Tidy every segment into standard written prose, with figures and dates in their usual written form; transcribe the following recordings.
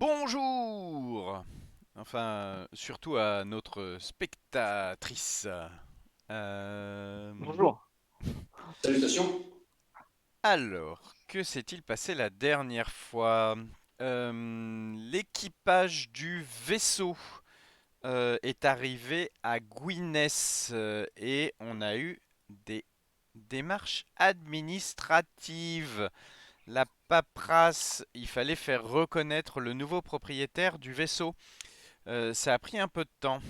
Bonjour! Enfin, surtout à notre spectatrice. Euh, Bonjour. Salutations. alors, que s'est-il passé la dernière fois? L'équipage du vaisseau est arrivé à Gwyness et on a eu des démarches administratives. La paperasse, il fallait faire reconnaître le nouveau propriétaire du vaisseau. Ça a pris un peu de temps.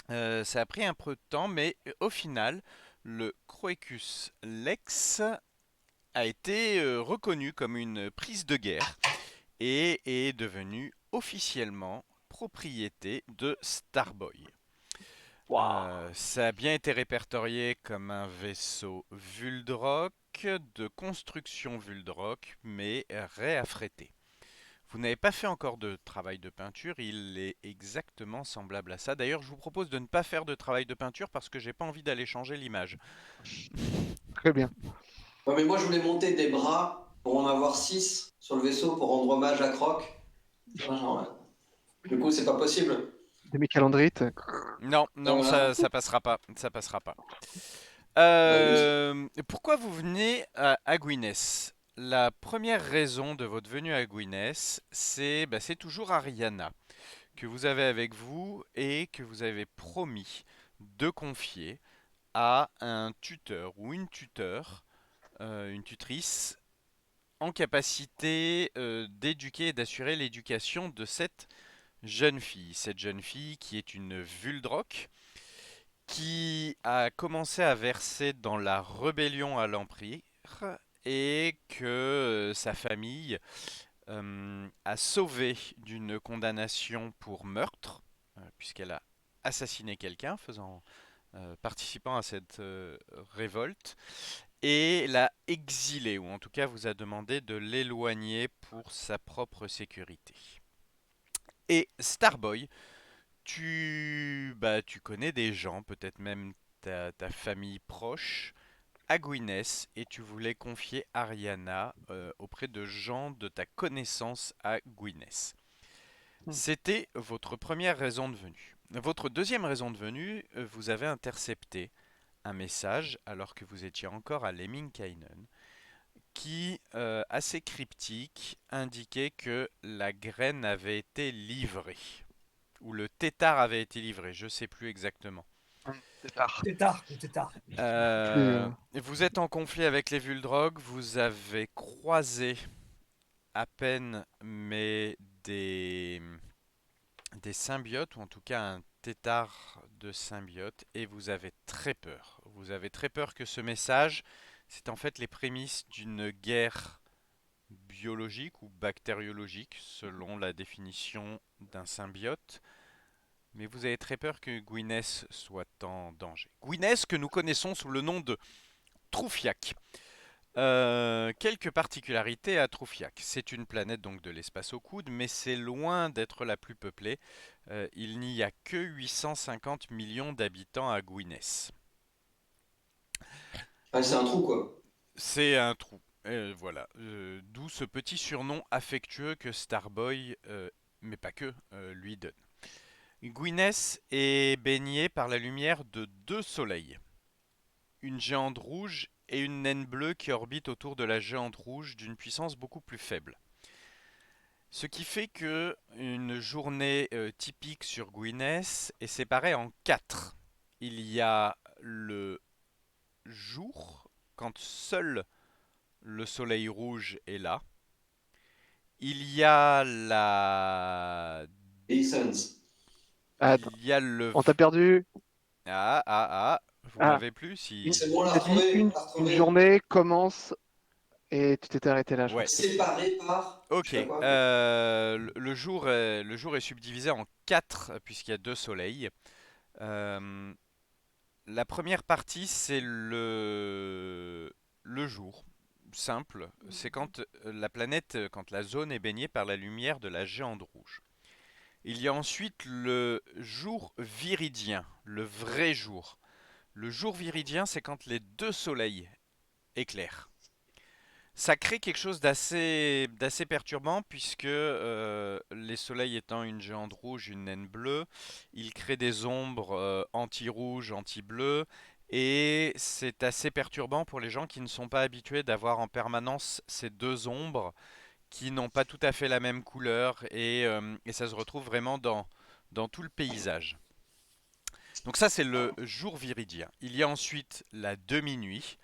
Ça a pris un peu de temps, mais au final, le Quercus Lex a été reconnu comme une prise de guerre et est devenu officiellement propriété de Starboy. Waouh. Ça a bien été répertorié comme un vaisseau Vuldrock, de construction Vuldrock, mais réaffrété. Vous n'avez pas fait encore de travail de peinture, il est exactement semblable à ça. D'ailleurs, je vous propose de ne pas faire de travail de peinture parce que j'ai pas envie d'aller changer l'image. Très bien. Ouais, mais moi, je voulais monter des bras pour en avoir 6 sur le vaisseau pour rendre hommage à Croc. Tu vois, genre, du coup, c'est pas possible. Demi-calendrite. Non, Et non, voilà. ça passera pas, ça passera pas. Bah oui. Pourquoi vous venez à Gwyness? La première raison de votre venue à Gwyness, c'est toujours Ariana, que vous avez avec vous et que vous avez promis de confier à un tuteur ou une tutrice en capacité d'éduquer et d'assurer l'éducation de cette jeune fille. Cette jeune fille qui est une Vuldrock, qui a commencé à verser dans la rébellion à l'Empire et que sa famille a sauvé d'une condamnation pour meurtre, puisqu'elle a assassiné quelqu'un participant à cette révolte, et l'a exilé, ou en tout cas vous a demandé de l'éloigner pour sa propre sécurité. Et Starboy, tu connais des gens, peut-être même ta famille proche, à Gwyness, et tu voulais confier Ariana auprès de gens de ta connaissance à Gwyness. Hmm. C'était votre première raison de venue. Votre deuxième raison de venue, vous avez intercepté un message alors que vous étiez encore à Lemminkainen qui, assez cryptique, indiquait que la graine avait été livrée, ou le tétard avait été livré, je ne sais plus exactement. C'est tard. Tétard, tétard. Plus, Vous êtes en conflit avec les Vuldrogs, vous avez croisé à peine mais des symbiotes, ou en tout cas un tétard de symbiote, et vous avez très peur. Vous avez très peur que ce message, c'est en fait les prémices d'une guerre biologique ou bactériologique, selon la définition d'un symbiote. Mais vous avez très peur que Gwyness soit en danger. Gwyness que nous connaissons sous le nom de Troufiac. Quelques particularités à Troufiac. C'est une planète donc de l'espace au coude, mais c'est loin d'être la plus peuplée. Il n'y a que 850 millions d'habitants à Gwyness. Ah, c'est Vous, un trou, quoi. c'est un trou. Voilà. D'où ce petit surnom affectueux que Starboy, mais pas que, lui donne. Gwyness est baignée par la lumière de deux soleils, une géante rouge et une naine bleue qui orbitent autour de la géante rouge d'une puissance beaucoup plus faible. Ce qui fait que une journée typique sur Gwyness est séparée en quatre. Il y a le jour, quand seul le soleil rouge est là. Il y a la... Et Sons. attends, Il y a le... on t'a perdu. Vous Ah, m'avez plus si... il C'est bon, on l'a t'a dit retrouvé. une, On l'a une retrouvé. journée commence et tu t'étais arrêté là, je crois Ouais. que c'était. Séparé par. Je Ok. sais pas quoi. Le jour est subdivisé en quatre puisqu'il y a deux soleils. Euh, la première partie, c'est le jour. Simple. C'est quand la planète, quand la zone est baignée par la lumière de la géante rouge. Il y a ensuite le jour viridien, le vrai jour. Le jour viridien, c'est quand les deux soleils éclairent. Ça crée quelque chose d'assez perturbant puisque les soleils étant une géante rouge, une naine bleue, il crée des ombres anti-rouge, anti-bleu et c'est assez perturbant pour les gens qui ne sont pas habitués d'avoir en permanence ces deux ombres qui n'ont pas tout à fait la même couleur et ça se retrouve vraiment dans tout le paysage. Donc ça, c'est le jour viridien. Il y a ensuite la demi-nuit.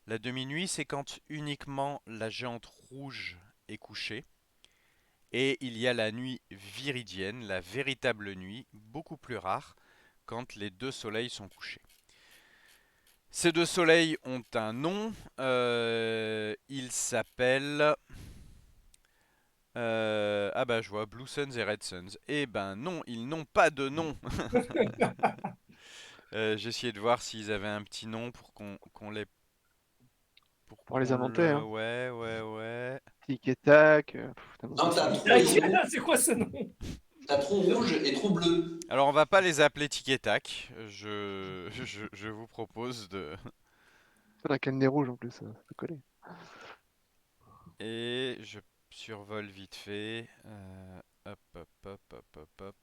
La demi-nuit, c'est quand uniquement la géante rouge est couchée. Et il y a la nuit viridienne, la véritable nuit, beaucoup plus rare, quand les deux soleils sont couchés. Ces deux soleils ont un nom. Ils s'appellent... ah bah je vois Blue Suns et Red Suns. Eh ben non, ils n'ont pas de nom. J'ai essayé de voir s'ils avaient un petit nom pour qu'on les pour Pour les qu'on inventer, le... hein. Ouais, ouais, ouais. Tic et tac. Non, t'as N'importe trou et trou, C'est quoi ce nom? t'as trou rouge et trou bleu. Alors, on va pas les appeler tic et tac. Je vous propose de... Ça, la canne des rouges en plus, ça peut coller. Et je survole vite fait. Hop, hop, hop, hop, hop, hop.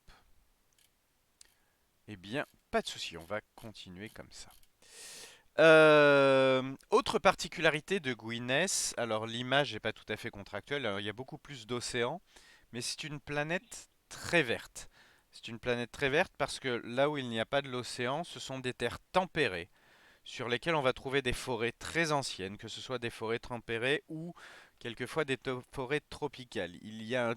Eh bien, pas de souci, on va continuer comme ça. Autre particularité de Gwyness, alors l'image n'est pas tout à fait contractuelle, alors il y a beaucoup plus d'océans, mais c'est une planète très verte. C'est une planète très verte parce que là où il n'y a pas de l'océan, ce sont des terres tempérées sur lesquelles on va trouver des forêts très anciennes, que ce soit des forêts tempérées ou quelquefois des forêts tropicales. Il y a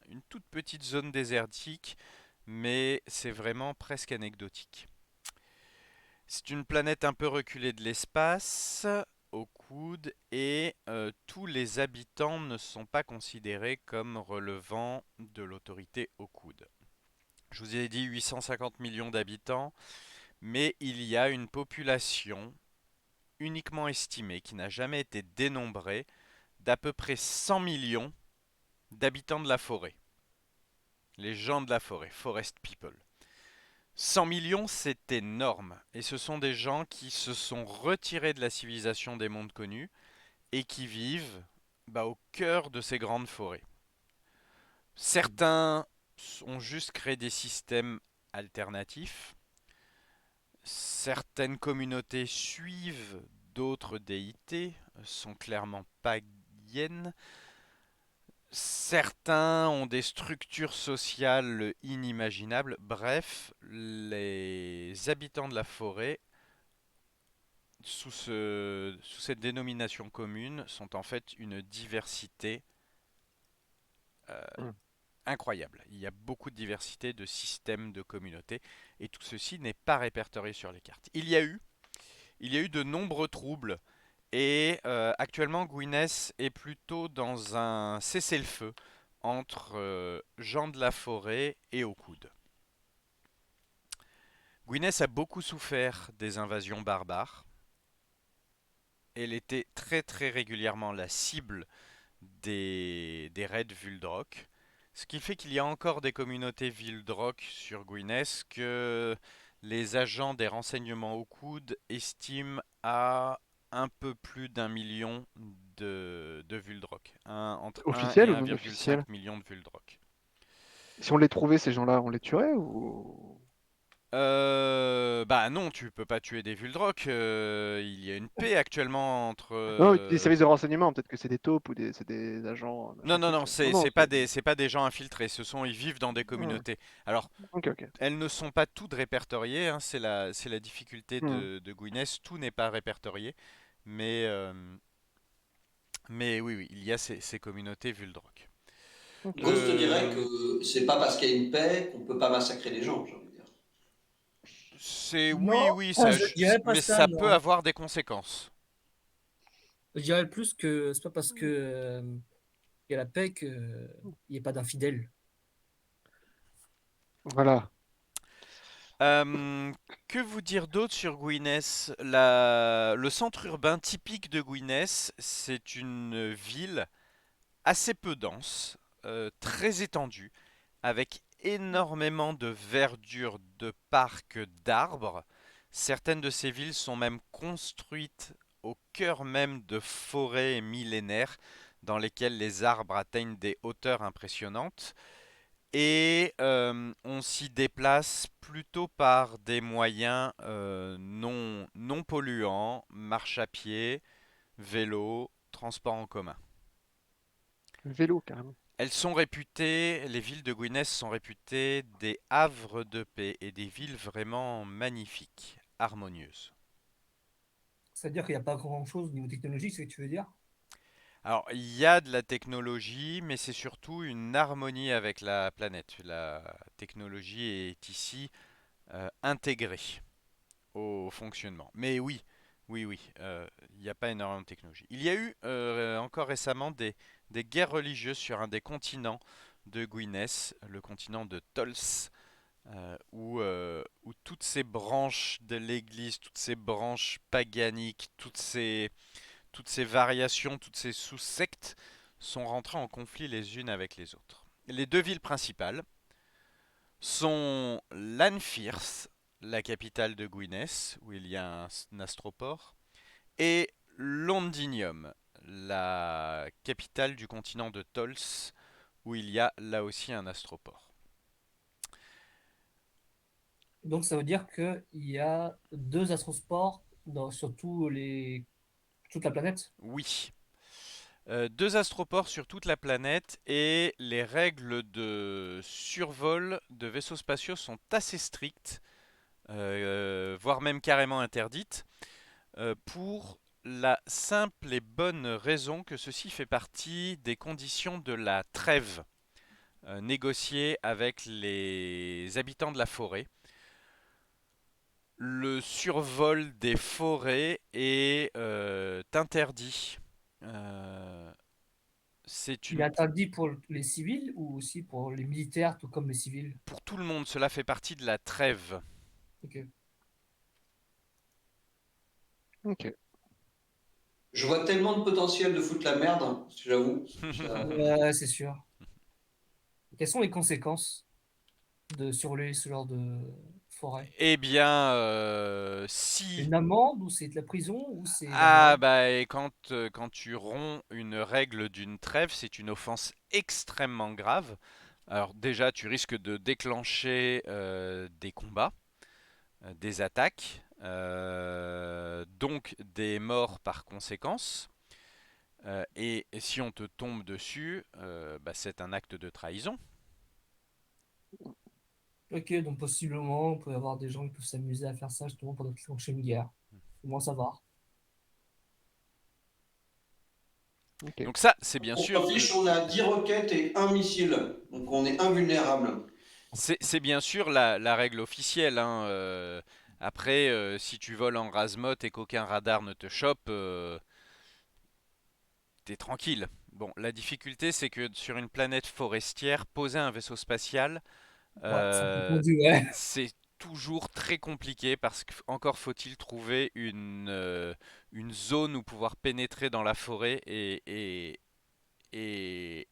une toute petite zone désertique, mais c'est vraiment presque anecdotique. C'est une planète un peu reculée de l'espace, au coude, et tous les habitants ne sont pas considérés comme relevant de l'autorité au coude. Je vous ai dit 850 millions d'habitants, mais il y a une population uniquement estimée, qui n'a jamais été dénombrée, d'à peu près 100 millions d'habitants de la forêt. Les gens de la forêt, forest people. 100 millions, c'est énorme. Et ce sont des gens qui se sont retirés de la civilisation des mondes connus et qui vivent au cœur de ces grandes forêts. Certains ont juste créé des systèmes alternatifs. Certaines communautés suivent d'autres déités, sont clairement païennes. Certains ont des structures sociales inimaginables. Bref, les habitants de la forêt, sous cette dénomination commune, sont en fait une diversité euh, Hmm. incroyable. Il y a beaucoup de diversité de systèmes de communautés et tout ceci n'est pas répertorié sur les cartes. Il y a eu de nombreux troubles et actuellement Gwyneth est plutôt dans un cessez-le-feu entre gens de la forêt et Okuda. Gwyneth a beaucoup souffert des invasions barbares. Elle était très très régulièrement la cible des raids Vuldrock. Ce qui fait qu'il y a encore des communautés Vuldrock sur Gwyneth que les agents des renseignements au coude estiment à un peu plus d'1 million de Vuldrock. Entre 1 et Officiel ou non 1,5 officiel? million de Vuldrock. Si on les trouvait, ces gens-là, on les tuerait ou... Bah non, tu peux pas tuer des Vuldrock. Il y a une paix actuellement entre. Non, des services de renseignement, peut-être que c'est des taupes ou c'est des agents, Non, machin non, truc. non, Non, c'est non, c'est pas des gens infiltrés. Ils vivent dans des Hmm. communautés. Alors, Ok, ok. elles ne sont pas toutes répertoriées, hein, c'est la difficulté Hmm. de Gwyneth, tout n'est pas répertorié, mais, euh, mais oui, oui, il y a ces communautés Vuldrock. Ok. Ghost dirait Euh, que c'est pas parce qu'il y a une paix qu'on peut pas massacrer les gens, j'ai envie de dire. oui, Non, oui, je dirais pas mais ça, ça peut non. avoir des conséquences. Je dirais plus que c'est pas parce que il y a la paix qu'il n'y ait pas d'infidèles. Voilà. Euh, que vous dire d'autre sur Gwyneth? Le centre urbain typique de Gwyneth, c'est une ville assez peu dense, très étendue, avec énormément de verdure, de parcs, d'arbres. Certaines de ces villes sont même construites au cœur même de forêts millénaires dans lesquelles les arbres atteignent des hauteurs impressionnantes. Et on s'y déplace plutôt par des moyens non polluants, marche à pied, vélo, transport en commun. Vélo, carrément. Les villes de Guinness sont réputées des havres de paix et des villes vraiment magnifiques, harmonieuses. C'est-à-dire qu'il n'y a pas grand-chose au niveau technologique, c'est ce que tu veux dire? Alors, il y a de la technologie, mais c'est surtout une harmonie avec la planète. La technologie est ici intégrée au fonctionnement. Mais oui, oui, il n'y a pas énormément de technologie. Il y a eu encore récemment des guerres religieuses sur un des continents de Guinness, le continent de Tols, où toutes ces branches de l'Église, toutes ces branches paganiques, toutes ces variations, toutes ces sous-sectes sont rentrées en conflit les unes avec les autres. Les deux villes principales sont Lanfearn, la capitale de Guinness, où il y a un astroport, et Londinium, la capitale du continent de Tols, où il y a là aussi un astroport. Donc ça veut dire qu'il y a deux astrosports sur toute la planète. Oui, deux astroports sur toute la planète et les règles de survol de vaisseaux spatiaux sont assez strictes, voire même carrément interdites, pour la simple et bonne raison que ceci fait partie des conditions de la trêve négociée avec les habitants de la forêt. Le survol des forêts est interdit. Euh, c'est Il est une interdit pour les civils ou aussi pour les militaires, tout comme les civils. Pour tout le monde, cela fait partie de la trêve. Ok. Ok. Je vois tellement de potentiel de foutre la merde, hein, j'avoue. Ouais, c'est sûr. Quelles sont les conséquences de survoler ce genre de forêt? Eh bien, C'est si... une amende ou c'est de la prison ou c'est la Ah, mort? bah, et quand tu romps une règle d'une trêve, c'est une offense extrêmement grave. Alors déjà, tu risques de déclencher des combats, des attaques, donc des morts par conséquence. Et si on te tombe dessus, bah, c'est un acte de trahison. Ok, donc possiblement, on peut y avoir des gens qui peuvent s'amuser à faire ça justement pendant qu'ils sont chez une guerre. Comment savoir? Ok. Donc ça, c'est bien On sûr s'affiche, on a 10 roquettes et un missile, donc on est invulnérable. C'est bien sûr la règle officielle, hein, après, si tu voles en Razmot et qu'aucun radar ne te chope, t'es tranquille. Bon, la difficulté, c'est que sur une planète forestière, poser un vaisseau spatial, Ouais, c'est un peu euh, tendu, ouais. c'est toujours très compliqué parce qu'encore faut-il trouver une zone où pouvoir pénétrer dans la forêt et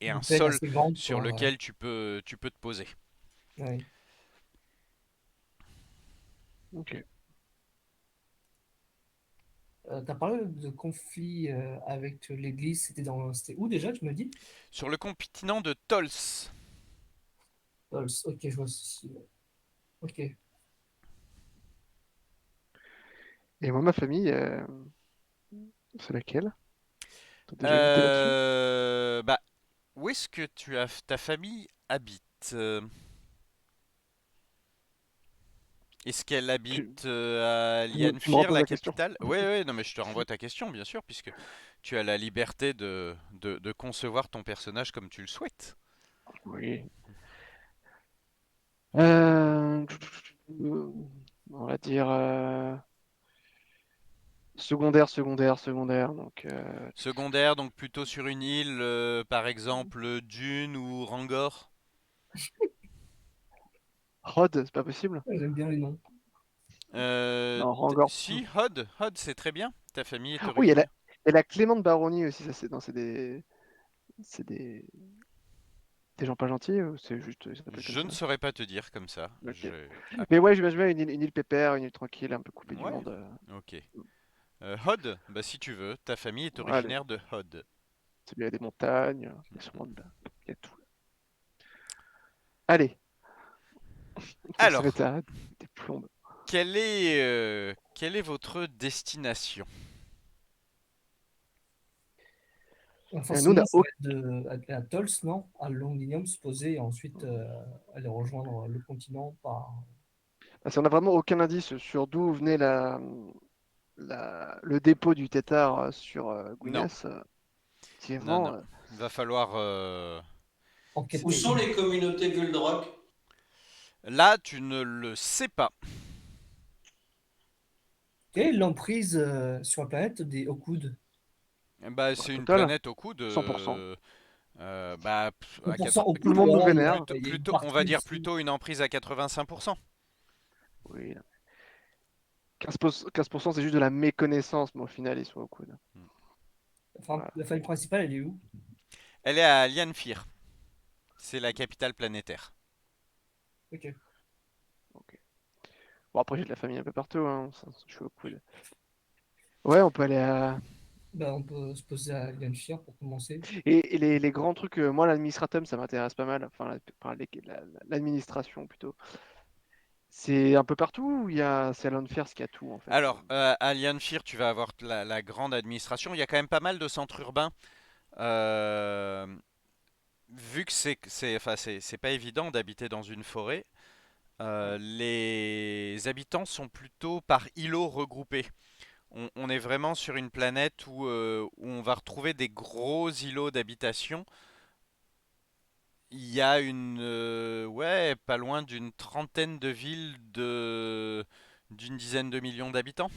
un Une peine sol assez grande sur pour. lequel tu peux te poser. Ouais. Ok. T'as parlé de conflit avec l'Église, c'était où déjà, tu me dis? Sur le continent de Tols, Ok, je vois ceci. Ok. Et moi, ma famille, c'est laquelle? T'as déjà une idée là-dessus? Bah, où est-ce que ta famille habite? Est-ce qu'elle Tu, habite à tu me Lianfir, reposes la la question? capitale? Oui, oui, non, mais je te renvoie ta question, bien sûr, puisque tu as la liberté de concevoir ton personnage comme tu le souhaites. Oui. Euh, on va dire secondaire, secondaire, secondaire. Donc, Secondaire, donc plutôt sur une île, par exemple Dune ou Rangor? Rhodes, c'est pas possible? Ouais, j'aime bien les noms. Non, Rangor. Si, Hod, c'est très bien. Ta famille est Oui, originaire. il y a la Clémente Baronnie aussi. Ça, c'est non, c'est des gens pas gentils ou c'est juste, ils s'appellent comme Je ne ça? saurais pas te dire comme ça. Ok. Ah, Mais ouais, j'imagine bien une île pépère, une île tranquille, un peu coupée du ouais, monde. ok. Hod, bah si tu veux, ta famille est Allez, originaire de Hod. c'est bien, il y a des montagnes, il y a sûrement il y a tout. Allez, on se Alors, met à des plombes. quelle est votre destination? Nous, on a Forcément, ça va être à Tols, non? À Longinium, se poser et ensuite aller rejoindre le continent par. parce qu'on n'a vraiment aucun indice sur d'où venait le dépôt du tétard sur Non, Gwyneth. non, Effectivement, non. Il va falloir. Où Enquêter. sont les communautés Vuldrock? Là, tu ne le sais pas. Quelle est l'emprise sur la planète des Hawkwood? Bah, bah, c'est une total, planète au coude. 100%. Bah, à 100% Tout le Hawkwood ou monde nous alors vénère. il y a une on va partie dire aussi. plutôt une emprise à 85%. Oui, 15%, c'est juste de la méconnaissance, mais au final, ils sont au coude. Enfin, Voilà. la famille principale, elle est où? Elle est à Lianfir. C'est la capitale planétaire. Ok. Ok. Bon, après, j'ai de la famille un peu partout, hein, je suis au coude. Ouais, on peut aller à. Bah, on peut se poser à Lanfear pour commencer. Et les grands trucs, moi, l'administratum, ça m'intéresse pas mal. Enfin, l'administration plutôt. C'est un peu partout ou c'est à l'Unfers qui a tout, en fait? Alors, à Lianfir, tu vas avoir la grande administration. Il y a quand même pas mal de centres urbains. Euh, Vu que enfin, c'est pas évident d'habiter dans une forêt, Ouais. les habitants sont plutôt par îlots regroupés. On est vraiment sur une planète où on va retrouver des gros îlots d'habitation. Il y a ouais, pas loin d'une trentaine de villes d'une dizaine de millions d'habitants.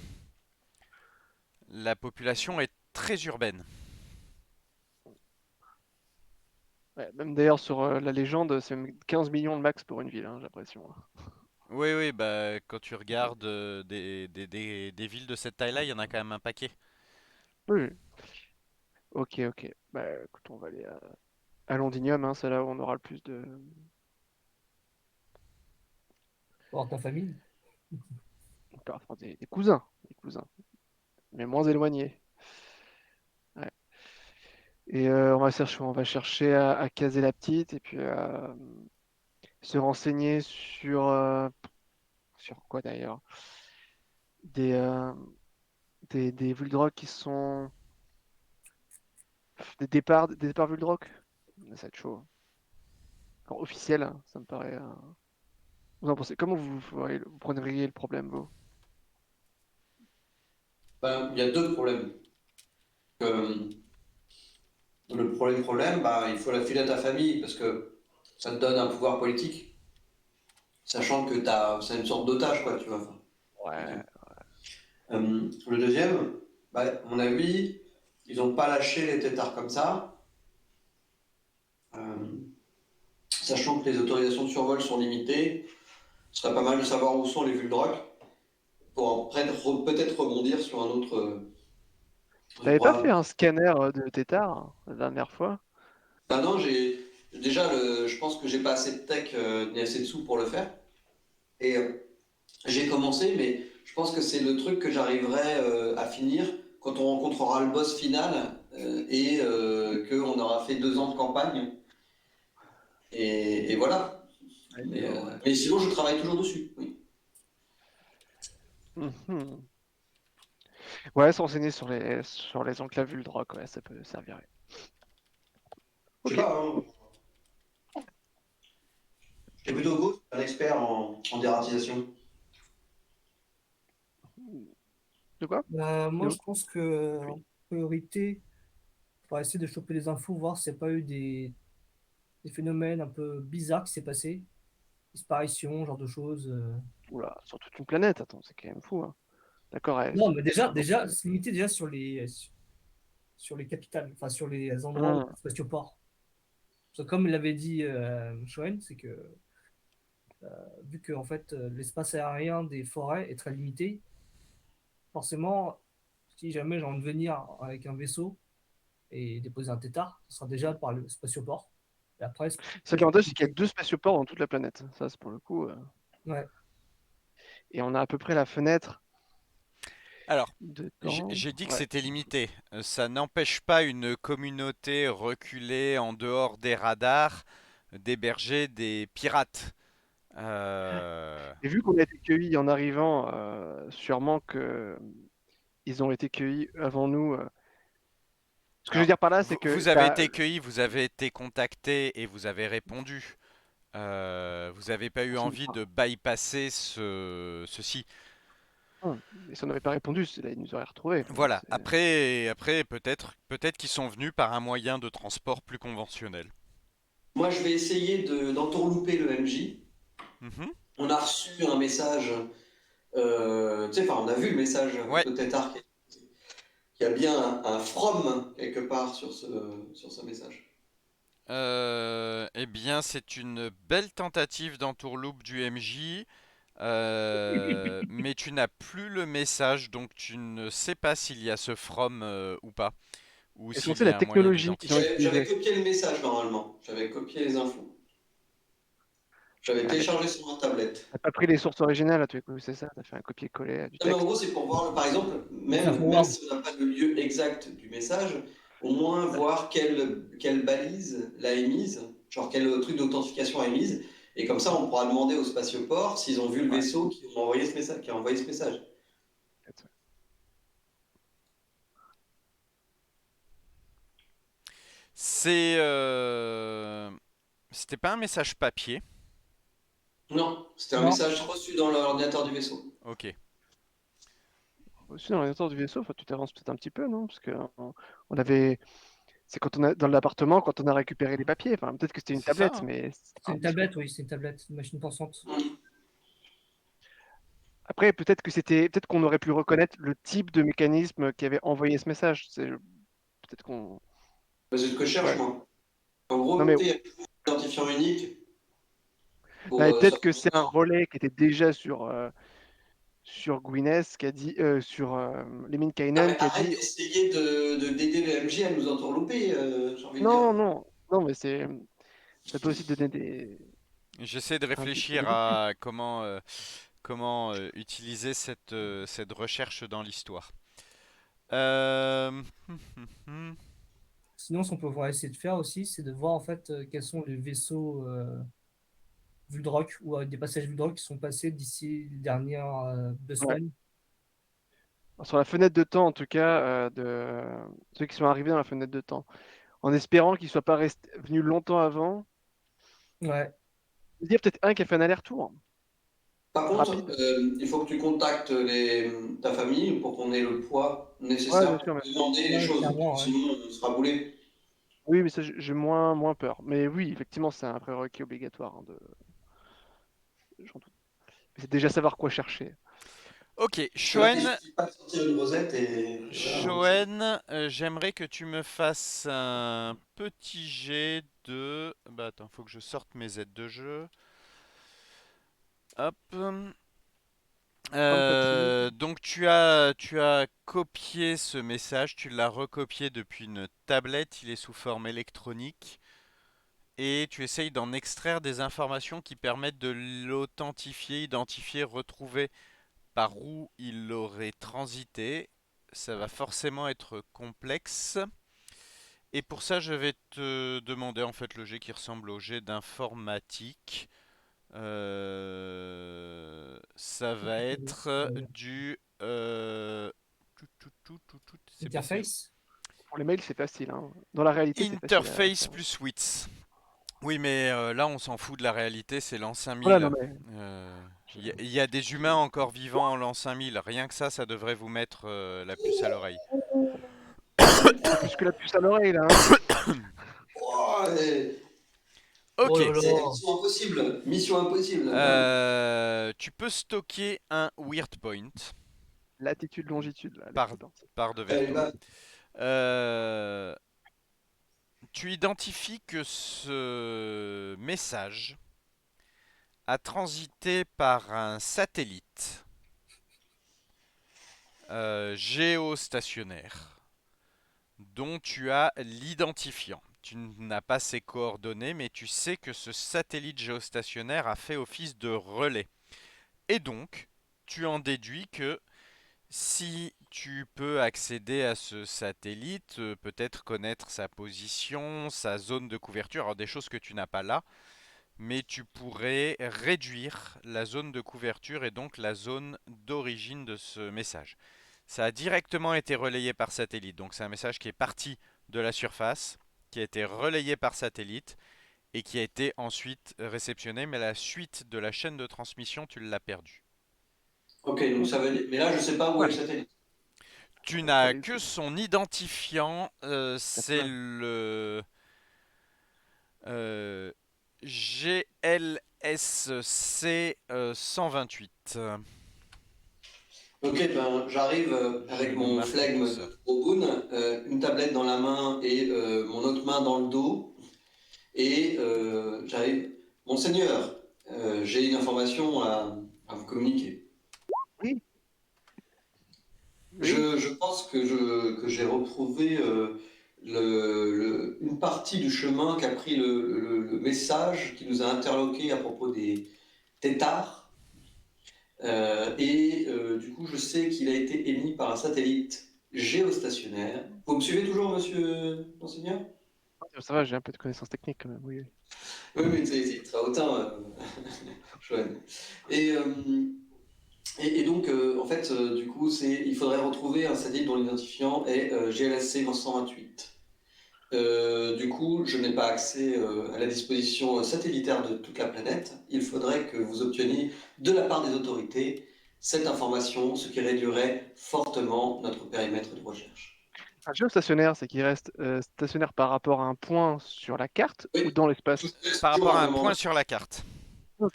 La population est très urbaine. Ouais, même d'ailleurs, sur la légende, c'est même 15 millions de max pour une ville, hein, j'ai l'impression. Oui, oui, bah quand tu regardes des villes de cette taille-là, il y en a quand même un paquet. Oui, oui. Ok, ok. Bah, écoute, on va aller à Londinium, hein, c'est là où on aura le plus de. Pour avoir ta famille. Enfin, des cousins, mais moins éloignés. Ouais. Et on va chercher à caser la petite et puis se renseigner sur quoi d'ailleurs? Des, euh, des Vuldrock qui sont. Des départs Vuldrock? Ça va être chaud. Enfin, officiel, hein, ça me paraît. Vous en pensez? Comment vous prendriez le problème, vous? Ben, il y a deux problèmes. Euh, le problème, bah, il faut la filer à ta famille parce que ça te donne un pouvoir politique, sachant que c'est une sorte d'otage, quoi, tu vois. Enfin, Ouais. le deuxième, bah, à mon avis, ils n'ont pas lâché les têtards comme ça, euh, sachant que les autorisations de survol sont limitées. Ce serait pas mal de savoir où sont les Vuldrock pour après peut-être rebondir sur un autre T'avais pas fait programme. un scanner de tétard hein, la dernière fois? Ben non, je pense que j'ai pas assez de tech ni assez de sous pour le faire. Et j'ai commencé, mais je pense que c'est le truc que j'arriverai à finir quand on rencontrera le boss final et qu'on aura fait 2 ans de campagne. Et voilà. Ouais, niveau, ouais. Mais sinon, je travaille toujours dessus. Oui. Mhm. Ouais, se renseigner sur les enclaves Vuldrock, ouais, ça peut servir. Je sais Ok. pas, hein. J'étais plutôt go, un expert en dératisation. De quoi? Moi, De- je pense que Oui. en priorité, on va essayer de choper des infos, voir s'il n'y a pas eu des phénomènes un peu bizarres qui s'est passé, disparition, genre de choses. Oula, sur toute une planète, attends, c'est quand même fou, hein. D'accord, ouais, Non, mais bon, se limiter déjà sur les capitales, enfin sur les endroits où hum, spatioports. Parce que comme l'avait dit Shoen, c'est que vu que en fait l'espace aérien des forêts est très limité, forcément, si jamais j'ai envie de venir avec un vaisseau et déposer un tétard, ce sera déjà par le spatioport. Et après, seul avantage, c'est qu'il y a 2 spatioports dans toute la planète. Ça, c'est pour le coup. ouais. Et on a à peu près la fenêtre. Alors, de j'ai temps. j'ai dit que Ouais. c'était limité. Ça n'empêche pas une communauté reculée en dehors des radars d'héberger des pirates. Euh, Et vu qu'on a été cueillis en arrivant, sûrement que ils ont été cueillis avant nous. Ce que je veux Alors, dire par là, c'est vous, que vous avez été cueilli, vous avez été contacté et vous avez répondu. Vous n'avez pas eu envie de bypasser ceci. Et si on n'avait pas répondu, là, ils nous auraient retrouvés. Enfin, Voilà. Après, peut-être qu'ils sont venus par un moyen de transport plus conventionnel. Moi, je vais essayer d'entourlouper le MJ. Mhm. On a reçu un message, tu sais, enfin, on a vu le message Ouais. de Tétard qui a bien un from quelque part sur ce message. Eh bien, c'est une belle tentative d'entourloupe du MJ, mais tu n'as plus le message, donc tu ne sais pas s'il y a ce from ou pas, ou est-ce qu'on s'il sait y la a un moyen technologie qu'ils ont d'identifier. J'avais utilisée? copié le message normalement, j'avais copié les infos. J'avais Ah, mais téléchargé sur ma tablette. t'as pas pris les sources originales, là, c'est ça? T'as fait un copier-coller du Non, mais en texte? gros, c'est pour voir, par exemple, C'est un même forward. si on n'a pas le lieu exact du message, au moins voir quelle balise l'a émise, genre quel truc d'authentification a émise, et comme ça, on pourra demander au spatioport s'ils ont vu le Ouais, vaisseau qui a envoyé ce message, qui a envoyé ce message. peut-être. C'est, c'était pas un message papier. Non, c'était un Non, message reçu dans l'ordinateur du vaisseau. Ok. Aussi, dans l'ordinateur du vaisseau, enfin, tu t'avances peut-être un petit peu, non? Parce que on avait. C'est quand on a dans l'appartement, quand on a récupéré les papiers. Enfin, peut-être que c'était une C'est ça, tablette, hein. mais c'est une tablette, oui, c'est une tablette, une machine pensante. Mm. après, peut-être qu'on aurait pu reconnaître le type de mécanisme qui avait envoyé ce message. Peut-être qu'on. C'est ce que je cherche, Ouais. moi. En Non, gros, mais tu sais, il y a toujours un identifiant unique non, pour mais peut-être que sortir. c'est un relais qui était déjà sur Gwyneth, qui a dit sur Non, Lemminkainen, mais qui a arrête dit d'essayer d'aider le MJ à nous entourlouper, j'ai envie de dire. non, non, non, mais ça peut aussi donner J'essaie de réfléchir des pistes. à comment utiliser cette recherche dans l'histoire. Euh, Sinon, ce qu'on peut voir essayer de faire aussi, c'est de voir en fait quels sont les vaisseaux Vuldrock ou des passages Vuldrock qui sont passés d'ici les dernières 2 Ouais. semaines. Sur la fenêtre de temps, en tout cas, de ceux qui sont arrivés dans la fenêtre de temps, en espérant qu'ils ne soient pas venus longtemps avant. Ouais, Il y a peut-être un qui a fait un aller-retour Par contre, rapide. il faut que tu contactes ta famille pour qu'on ait le poids Ouais, nécessaire bien pour sûr, bien sûr. demander les ouais, choses. clairement, ouais. Sinon, on sera boulé. Oui, mais ça, j'ai moins peur. Mais oui, effectivement, c'est un prérequis obligatoire, hein, j'en doute. Mais c'est déjà savoir quoi chercher. ok, Parce que là, il Shoen, suffit pas de sortir une rosette et voilà, hein, Shoen, j'aimerais que tu me fasses un petit jet de... Bah attends, faut que je sorte mes aides de jeu. Hop. Empathie. Donc tu as copié ce message, tu l'as recopié depuis une tablette, il est sous forme électronique, et tu essayes d'en extraire des informations qui permettent de l'authentifier, identifier, retrouver par où il aurait transité. Ça va forcément être complexe. Et pour ça, je vais te demander en fait le jet qui ressemble au jet d'informatique. Ça va être du c'est Interface. Pour les mails, c'est facile, hein. Dans la réalité, c'est facile à interface faire. plus wits. Oui, mais là, on s'en fout de la réalité, c'est l'an Voilà, non 5000. mais je- Il y a des humains encore vivants en l'an 5000. Rien que ça devrait vous mettre la puce à l'oreille. c'est plus que la puce à l'oreille là, hein. Oh, Oh là Ok. c'est là. mission impossible. Mission impossible. Tu peux stocker un weird point Latitude, longitude, là, allez, par, c'est parti. par de Allez, Verto. va. Euh, Tu identifies que ce message a transité par un satellite géostationnaire dont tu as l'identifiant. Tu n'as pas ses coordonnées, mais tu sais que ce satellite géostationnaire a fait office de relais. Et donc, tu en déduis que si tu peux accéder à ce satellite, peut-être connaître sa position, sa zone de couverture, alors des choses que tu n'as pas là, mais tu pourrais réduire la zone de couverture et donc la zone d'origine de ce message. Ça a directement été relayé par satellite, donc c'est un message qui est parti de la surface, qui a été relayé par satellite et qui a été ensuite réceptionné, mais la suite de la chaîne de transmission, tu l'as perdu. Ok, donc ça veut dire. Mais là, je sais pas où est Ouais, le satellite. Tu t'as n'as les- que son identifiant, t'as c'est pas- le euh, GLSC 128. Ok, ben j'arrive Je avec nous mon marque tout flegme ça. de Boboon, une tablette dans la main et mon autre main dans le dos. Et j'arrive. Monseigneur, j'ai une information à vous communiquer. Oui, oui. Je pense que j'ai retrouvé une partie du chemin qu'a pris le message qui nous a interloqué à propos des têtards. Du coup, je sais qu'il a été émis par un satellite géostationnaire. Vous me suivez toujours, monsieur Monseigneur? Ça va, j'ai un peu de connaissances techniques quand même. Oui, oui. Oui, oui, c'est très hautain, Joanne. Et, euh, donc, en fait, du coup, il faudrait retrouver un satellite dont l'identifiant est GLSC 128. Du coup, je n'ai pas accès à la disposition satellitaire de toute la planète. Il faudrait que vous obteniez de la part des autorités cette information, ce qui réduirait fortement notre périmètre de recherche. Un géostationnaire, c'est qu'il reste stationnaire par rapport à un point sur la carte ou Oui, dans je vous l'espace. laisse Par toujours rapport à un argument. point sur la carte. Ok,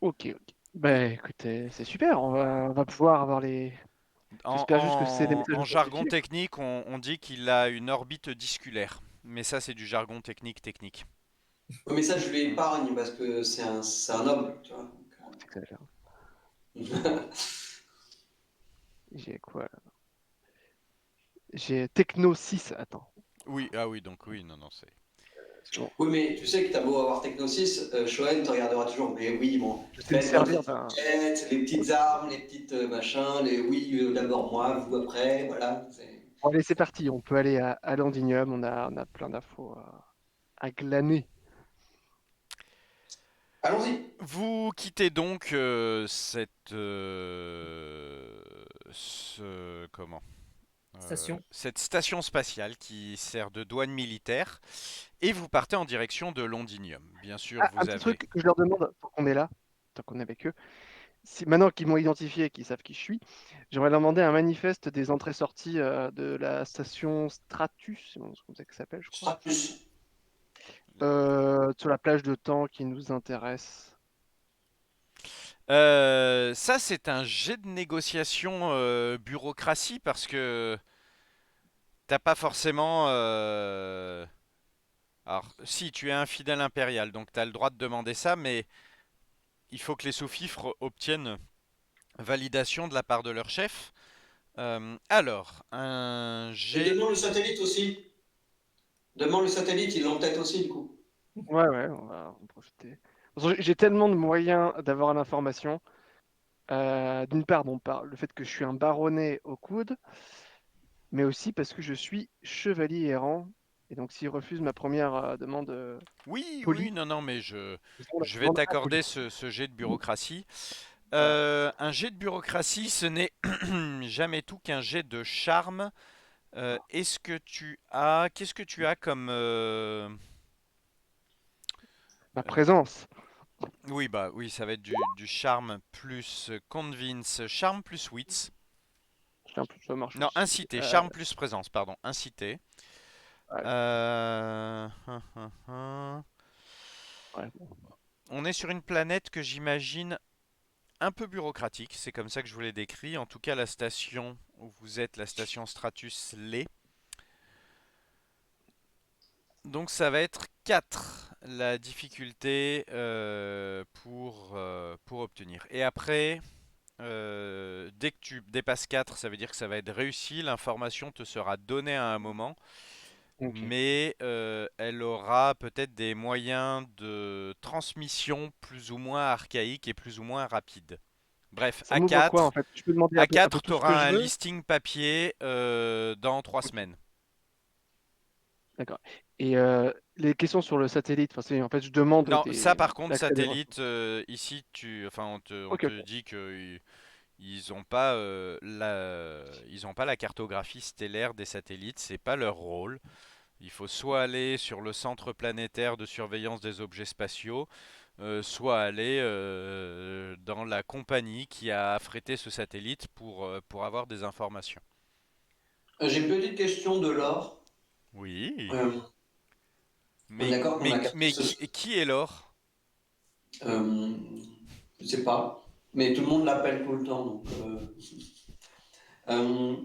ok. Ben écoutez, c'est super. On va pouvoir avoir les. J'espère juste que c'est des messages En jargon authentifiés. technique, on dit qu'il a une orbite disculaire. Mais ça, c'est du jargon technique. Mais ça, je lui épargne parce que c'est un homme, tu vois. J'exagère. Donc, J'ai quoi là? J'ai Techno 6. Attends. Oui, ah oui, donc oui, non, c'est... C'est bon. oui, mais tu sais que t'as beau avoir Technosis, Shoen te regardera toujours. Mais oui, bon, Je sais me faites votre servir d'un. étiquette, les petites armes, les petites machins, les oui, d'abord moi, vous après, voilà. Bon, allez, c'est parti. On peut aller à Landinium. On a plein d'infos à glaner. Allons-y. Vous quittez donc comment? Station. Cette station spatiale qui sert de douane militaire et vous partez en direction de Londinium. Bien sûr, Ah, un vous petit avez... truc que je leur demande, tant qu'on est là, tant qu'on est avec eux. Si, maintenant qu'ils m'ont identifié et qu'ils savent qui je suis, j'aimerais leur demander un manifeste des entrées-sorties de la station Stratus, c'est comme ça que ça s'appelle, je crois. Stratus. Sur la plage de temps qui nous intéresse. Ça, c'est un jet de négociation bureaucratie parce que t'as pas forcément... Alors, si, tu es un fidèle impérial, donc tu as le droit de demander ça, mais il faut que les sous-fifres obtiennent validation de la part de leur chef. Alors, un Et jet... demande le satellite aussi. Demande le satellite, ils l'ont peut-être aussi, du coup. Ouais, ouais, on va en profiter. De toute façon, j'ai tellement de moyens d'avoir l'information. D'une part, bon, par le fait que je suis un baronnet au coude, mais aussi parce que je suis chevalier errant. Et donc, s'ils refusent ma première demande Oui, polie, oui, non, non, mais je, ils ont la je vais demande t'accorder impolie. ce jet de bureaucratie. Voilà. Un jet de bureaucratie, ce n'est jamais tout qu'un jet de charme. Est-ce que tu as... Qu'est-ce que tu as comme... Ma euh, présence. Oui, bah oui, ça va être du charme plus convince, charme plus wits. Ça marche Non, aussi. inciter, charme plus présence, pardon, inciter. Ouais, Hum, hum, hum. ouais, bon. On est sur une planète que j'imagine un peu bureaucratique, c'est comme ça que je vous l'ai décrit. En tout cas, la station où vous êtes, la station Stratus l'est. Donc ça va être 4 la difficulté pour obtenir. Et après, dès que tu dépasses 4, ça veut dire que ça va être réussi. L'information te sera donnée à un moment, Ok. mais elle aura peut-être des moyens de transmission plus ou moins archaïques et plus ou moins rapides. Bref, Ça m'ouvre quoi en fait? Je peux demander à un peu 4, tout tu ce que auras je un veux? listing papier dans 3 Ok, semaines. d'accord. Et les questions sur le satellite, enfin, en fait, je demande Non, ça par contre, l'accès à des renseignements. satellite, ici, enfin, on Ok, te ok. dit que ils ont pas ils ont pas la cartographie stellaire des satellites, c'est pas leur rôle. Il faut soit aller sur le centre planétaire de surveillance des objets spatiaux, soit aller dans la compagnie qui a affrété ce satellite pour avoir des informations. J'ai une petite question de l'or. Oui, Euh, on est d'accord qu'on a capté qui est l'or? euh, je sais pas, mais tout le monde l'appelle tout le temps. Donc, euh,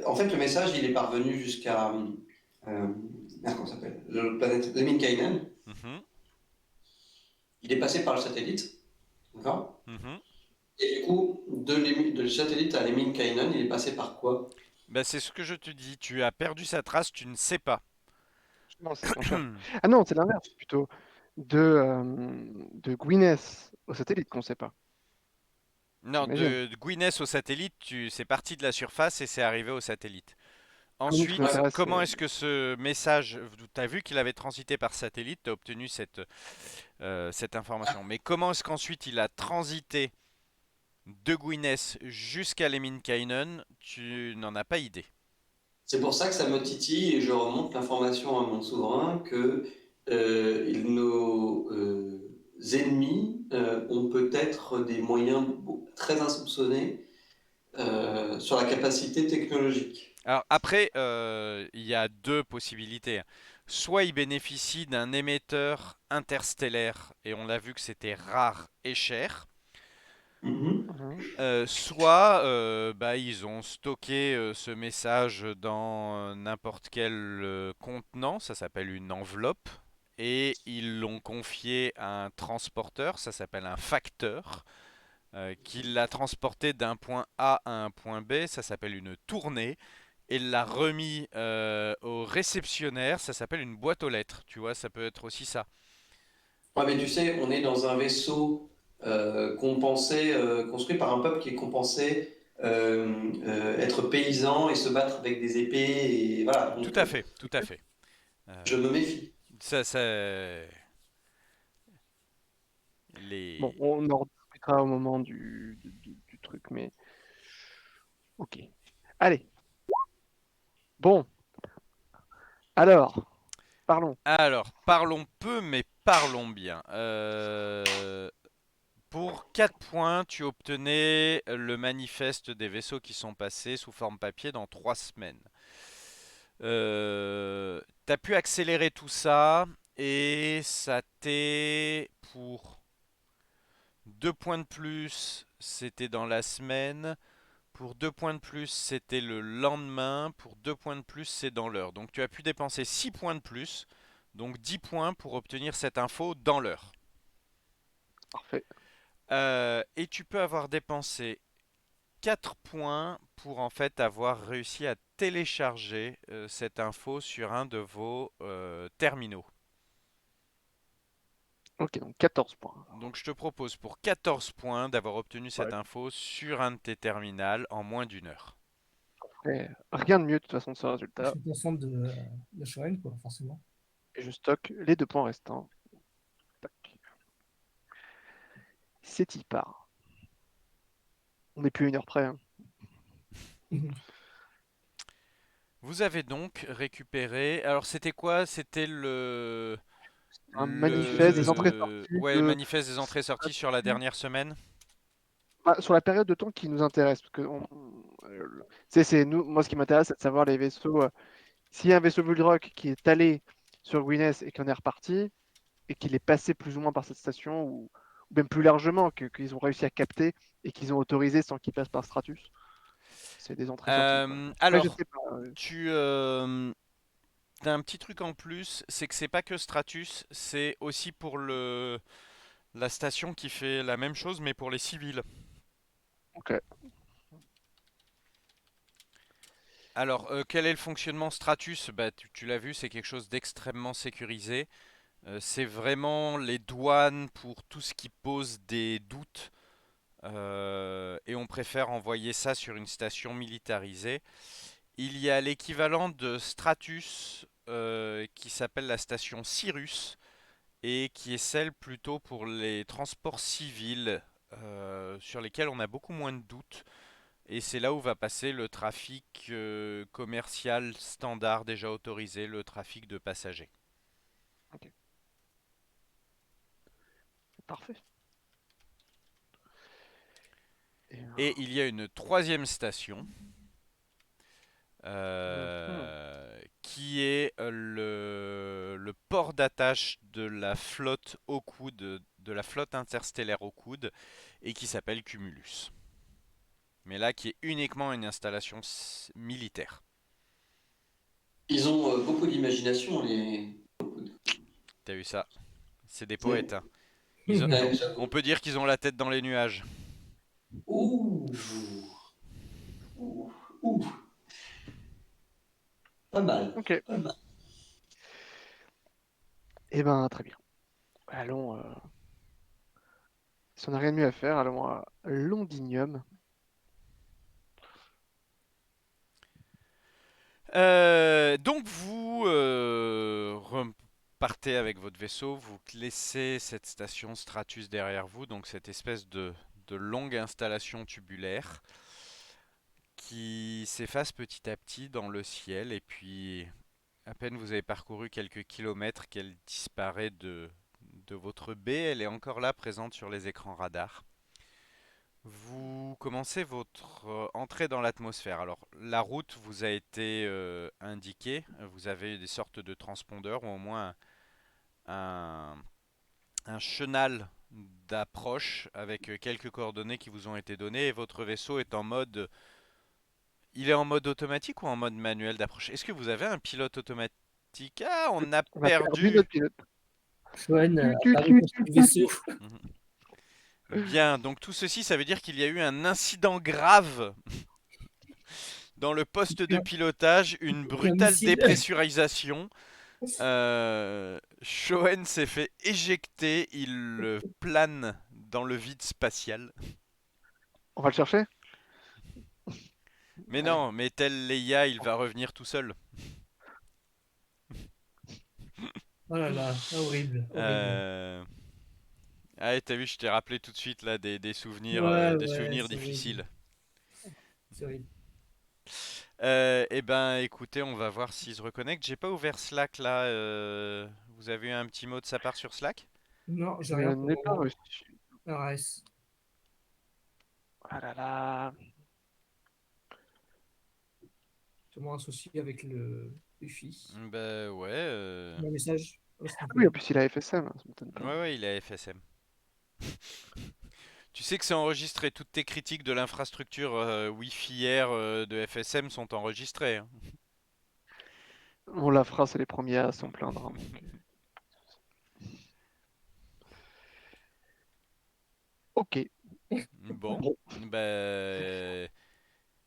en fait, le message, il est parvenu jusqu'à. Merde, comment ça s'appelle? La planète Lemminkainen. Mhm, Il est passé par le satellite. D'accord? mhm. Et du coup, de satellite à Lemminkainen, il est passé par quoi? Ben, c'est ce que je te dis, tu as perdu sa trace, tu ne sais pas. Non, c'est ton chat. Ah non, c'est l'inverse, plutôt. De Gwyneth au satellite qu'on sait pas, Non, j'imagine. de Gwyneth au satellite, c'est parti de la surface et c'est arrivé au satellite. Ah, mais nous, ce qui Ensuite, m'intéresse, comment est-ce que ce message, tu as vu qu'il avait transité par satellite, tu as obtenu cette information. Mais comment est-ce qu'ensuite il a transité de Gwyneth jusqu'à Lemminkainen, tu n'en as pas idée. C'est pour ça que ça me titille et je remonte l'information à mon souverain que nos ennemis ont peut-être des moyens très insoupçonnés sur la capacité technologique. Alors après, il y a deux possibilités. Soit il bénéficie d'un émetteur interstellaire, et on l'a vu que c'était rare et cher. Mhm. Mhm. Soit bah, ils ont stocké ce message dans n'importe quel contenant, ça s'appelle une enveloppe, et ils l'ont confié à un transporteur, ça s'appelle un facteur, qui l'a transporté d'un point A à un point B, ça s'appelle une tournée, et l'a remis au réceptionnaire, ça s'appelle une boîte aux lettres, tu vois, ça peut être aussi ça. Ouais, mais tu sais, on est dans un vaisseau construit par un peuple qui est compensé être paysan et se battre avec des épées. Et voilà, Tout donc à fait, tout à fait. je me méfie. Ça, les... Bon, on en rediscutera au moment du truc, mais ok. Allez, bon, alors, parlons. Alors, parlons peu, mais parlons bien. Pour 4 points, tu obtenais le manifeste des vaisseaux qui sont passés sous forme papier dans 3 semaines. T'as pu accélérer tout ça et ça t'est pour 2 points de plus, c'était dans la semaine. Pour 2 points de plus, c'était le lendemain. Pour 2 points de plus, c'est dans l'heure. Donc tu as pu dépenser 6 points de plus, donc 10 points pour obtenir cette info dans l'heure. Parfait. Et tu peux avoir dépensé 4 points pour en fait avoir réussi à télécharger cette info sur un de vos terminaux. Ok, donc 14 points. Donc je te propose pour 14 points d'avoir obtenu cette Ouais, info sur un de tes terminals en moins d'une heure. après, rien de mieux de toute façon de ce Je résultat. suis conscient de Shoren, quoi, forcément. Et je stocke les 2 points restants. Tac. C'est y part. On n'est plus à 1 heure près, hein. Vous avez donc récupéré. Alors c'était quoi? C'était Un manifeste des entrées-sorties ouais, le de manifeste des entrées-sorties sur la statut. dernière semaine. Bah, sur la période de temps qui nous intéresse. Parce que moi, ce qui m'intéresse, c'est de savoir les vaisseaux. S'il y a un vaisseau Bullrock qui est allé sur Gwyneth et qui en est reparti, et qu'il est passé plus ou moins par cette station, ou même plus largement, qu'ils ont réussi à capter et qu'ils ont autorisé sans qu'il passe par Stratus, c'est des entrées-sorties, quoi. Après, je Alors, sais pas. tu t'as un petit truc en plus, c'est que c'est pas que Stratus, c'est aussi pour la station qui fait la même chose, mais pour les civils. Ok. Alors, quel est le fonctionnement Stratus? Bah, tu l'as vu, c'est quelque chose d'extrêmement sécurisé. C'est vraiment les douanes pour tout ce qui pose des doutes et on préfère envoyer ça sur une station militarisée. Il y a l'équivalent de Stratus qui s'appelle la station Cyrus et qui est celle plutôt pour les transports civils sur lesquels on a beaucoup moins de doutes. Et c'est là où va passer le trafic commercial standard déjà autorisé, le trafic de passagers. Parfait. Et il y a une troisième station Mhm. qui est le port d'attache de la flotte Hawkwood, de la flotte interstellaire Hawkwood, et qui s'appelle Cumulus. Mais là, qui est uniquement une installation militaire. Ils ont beaucoup d'imagination, les. T'as vu ça? C'est des C'est- poètes, hein. Ouais, On j'avoue. peut dire qu'ils ont la tête dans les nuages. Ouh. Ouh. Ouh. Pas mal. Ok. Pas mal. Eh ben, très bien. Allons. Si on n'a rien de mieux à faire, allons à Londinium. Donc vous repartez avec votre vaisseau, vous laissez cette station Stratus derrière vous, donc cette espèce de longue installation tubulaire qui s'efface petit à petit dans le ciel et puis à peine vous avez parcouru quelques kilomètres qu'elle disparaît de votre baie, elle est encore là présente sur les écrans radars. Vous commencez votre entrée dans l'atmosphère. Alors, la route vous a été indiquée. Vous avez des sortes de transpondeurs ou au moins un, un chenal d'approche avec quelques coordonnées qui vous ont été données. Et votre vaisseau est en mode. Il est en mode automatique ou en mode manuel d'approche? Est-ce que vous avez un pilote automatique? Ah, on a On a perdu perdu. notre pilote. Shoen Tu, tu, apparaît tu, sur tu, son tu, vaisseau. Mhm. Bien, donc tout ceci, ça veut dire qu'il y a eu un incident grave dans le poste de pilotage, une Un brutale missile. dépressurisation. Shoen s'est fait éjecter, il plane dans le vide spatial. On va le chercher? Mais Allez. non, mais tel Leia, il va revenir tout seul. Oh là là, horrible, horrible. Euh... Ah, t'as vu, je t'ai rappelé tout de suite là Ouais, des ouais, souvenirs c'est horrible. difficiles. C'est horrible. Eh ben, écoutez, on va voir s'il se reconnecte. J'ai pas ouvert Slack là. Vous avez eu un petit mot de sa part sur Slack? Non, j'ai Je rien pour n'ai le pas moment. reçu. RS. Ah là là. Sûrement associé avec le Wi-Fi. Bah ouais. Un message. Oh, c'est Ah oui, cool. en plus il a FSM, ça m'étonne pas. Ouais, ouais, il est FSM. Tu sais que c'est enregistré, toutes tes critiques de l'infrastructure Wi-Fi Air de FSM sont enregistrées, hein. On la fera, c'est les premiers à s'en plaindre, hein, donc. Ok. Bon, Bon, bah,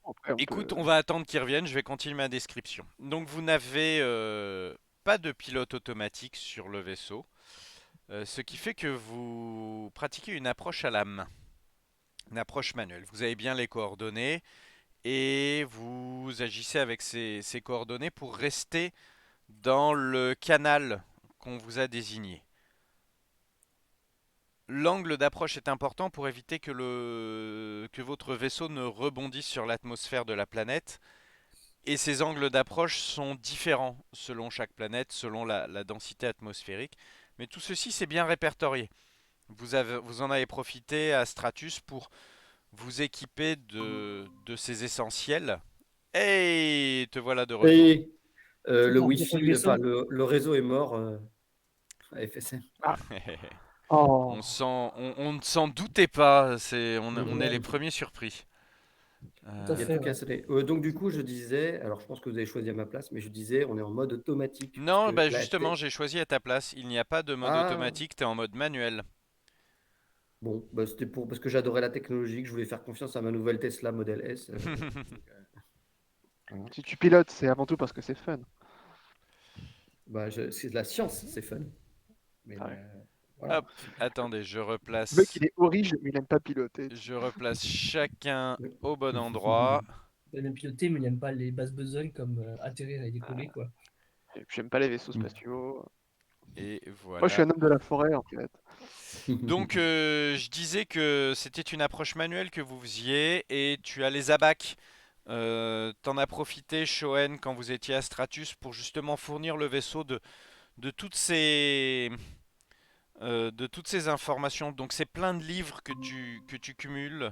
après on écoute, peut. on va attendre qu'il revienne, je vais continuer ma description. Donc vous n'avez pas de pilote automatique sur le vaisseau, ce qui fait que vous pratiquez une approche à la main, une approche manuelle. Vous avez bien les coordonnées et vous agissez avec ces coordonnées pour rester dans le canal qu'on vous a désigné. L'angle d'approche est important pour éviter que votre vaisseau ne rebondisse sur l'atmosphère de la planète. Et ces angles d'approche sont différents selon chaque planète, selon la densité atmosphérique. Mais tout ceci, c'est bien répertorié. Vous en avez profité à Stratus pour vous équiper de ces essentiels. Et te voilà de retour. Et C'est le bon, j'ai pas le Wi-Fi, vaisseau. enfin le réseau est mort à FSM. Ah, oh. On ne s'en doutait pas. On est les Ouais, premiers surpris. tout à Il y a fait, tout ouais. cassé. Donc du coup, je disais, alors je pense que vous avez choisi à ma place, mais je disais, on est en mode automatique, puisque Non, bah la justement, j'ai choisi à ta place. Il n'y a pas de mode Ah, automatique, t'es en mode manuel. bon, bah, c'était pour parce que j'adorais la technologie, que je voulais faire confiance à ma nouvelle Tesla Model S. Voilà. Si tu pilotes, c'est avant tout parce que c'est fun. Bah, c'est de la science, c'est fun. Mais Ah ouais. Voilà. Hop, attendez, Le mec, il est horrible, mais il aime pas piloter. je replace chacun au bon endroit. Il aime piloter, mais il n'aime pas les basses besognes comme atterrir et décoller, quoi. Et puis, j'aime pas les vaisseaux spatiaux. Et Moi, je suis voilà. un homme de la forêt, en fait. Donc, je disais que c'était une approche manuelle que vous faisiez et tu as les abacs. T'en as profité, Shoen, quand vous étiez à Stratus pour justement fournir le vaisseau de toutes ces informations. Donc, c'est plein de livres que tu cumules.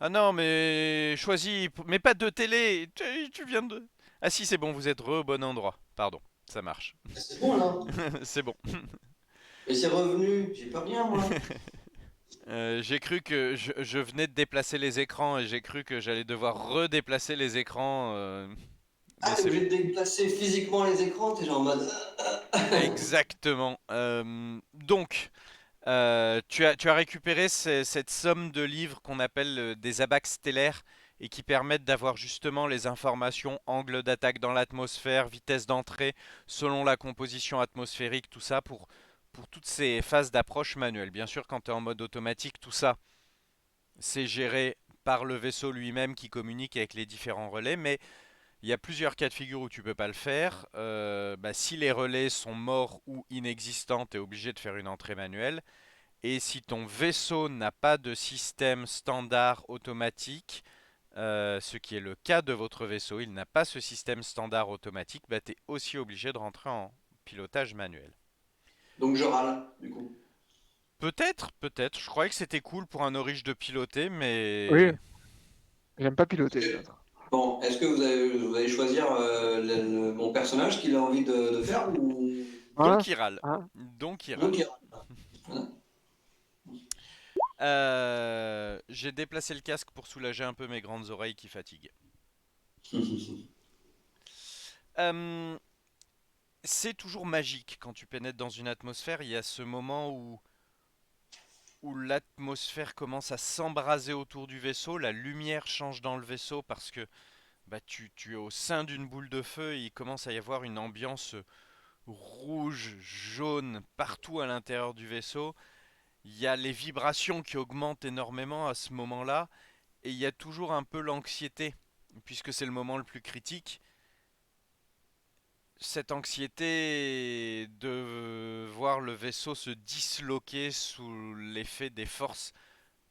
Ah non, mais choisis, mais pas de télé. Tu viens de. Ah si, c'est bon, vous êtes au bon endroit. Pardon, ça marche. C'est bon là. C'est bon. Et c'est revenu. J'ai pas bien, moi. J'ai cru que je venais de déplacer les écrans et j'ai cru que j'allais devoir redéplacer les écrans. Ah, Mais t'es c'est obligé de déplacer physiquement les écrans, t'es genre en mode. exactement. Donc, tu as récupéré cette somme de livres qu'on appelle des abacs stellaires et qui permettent d'avoir justement les informations, angle d'attaque dans l'atmosphère, vitesse d'entrée, selon la composition atmosphérique, tout ça pour toutes ces phases d'approche manuelle. Bien sûr, quand tu es en mode automatique, tout ça, c'est géré par le vaisseau lui-même qui communique avec les différents relais, mais il y a plusieurs cas de figure où tu peux pas le faire. Si les relais sont morts ou inexistants, tu es obligé de faire une entrée manuelle. Et si ton vaisseau n'a pas de système standard automatique, ce qui est le cas de votre vaisseau, il n'a pas ce système standard automatique, tu es aussi obligé de rentrer en pilotage manuel. Donc je râle, du coup. Peut-être, peut-être. Je croyais que c'était cool pour un Aurige de piloter, Oui, mais j'aime pas piloter, les autres. Bon, est-ce que vous allez choisir mon personnage qu'il a envie de faire ou. Hein? donc il râle. Hein? Donc il Donc râle. il râle. Voilà. J'ai déplacé le casque pour soulager un peu mes grandes oreilles qui fatiguent. Euh, c'est toujours magique quand tu pénètres dans une atmosphère. Il y a ce moment où l'atmosphère commence à s'embraser autour du vaisseau, la lumière change dans le vaisseau parce que tu es au sein d'une boule de feu et il commence à y avoir une ambiance rouge, jaune partout à l'intérieur du vaisseau. Il y a les vibrations qui augmentent énormément à ce moment-là et il y a toujours un peu l'anxiété puisque c'est le moment le plus critique. Cette anxiété de voir le vaisseau se disloquer sous l'effet des forces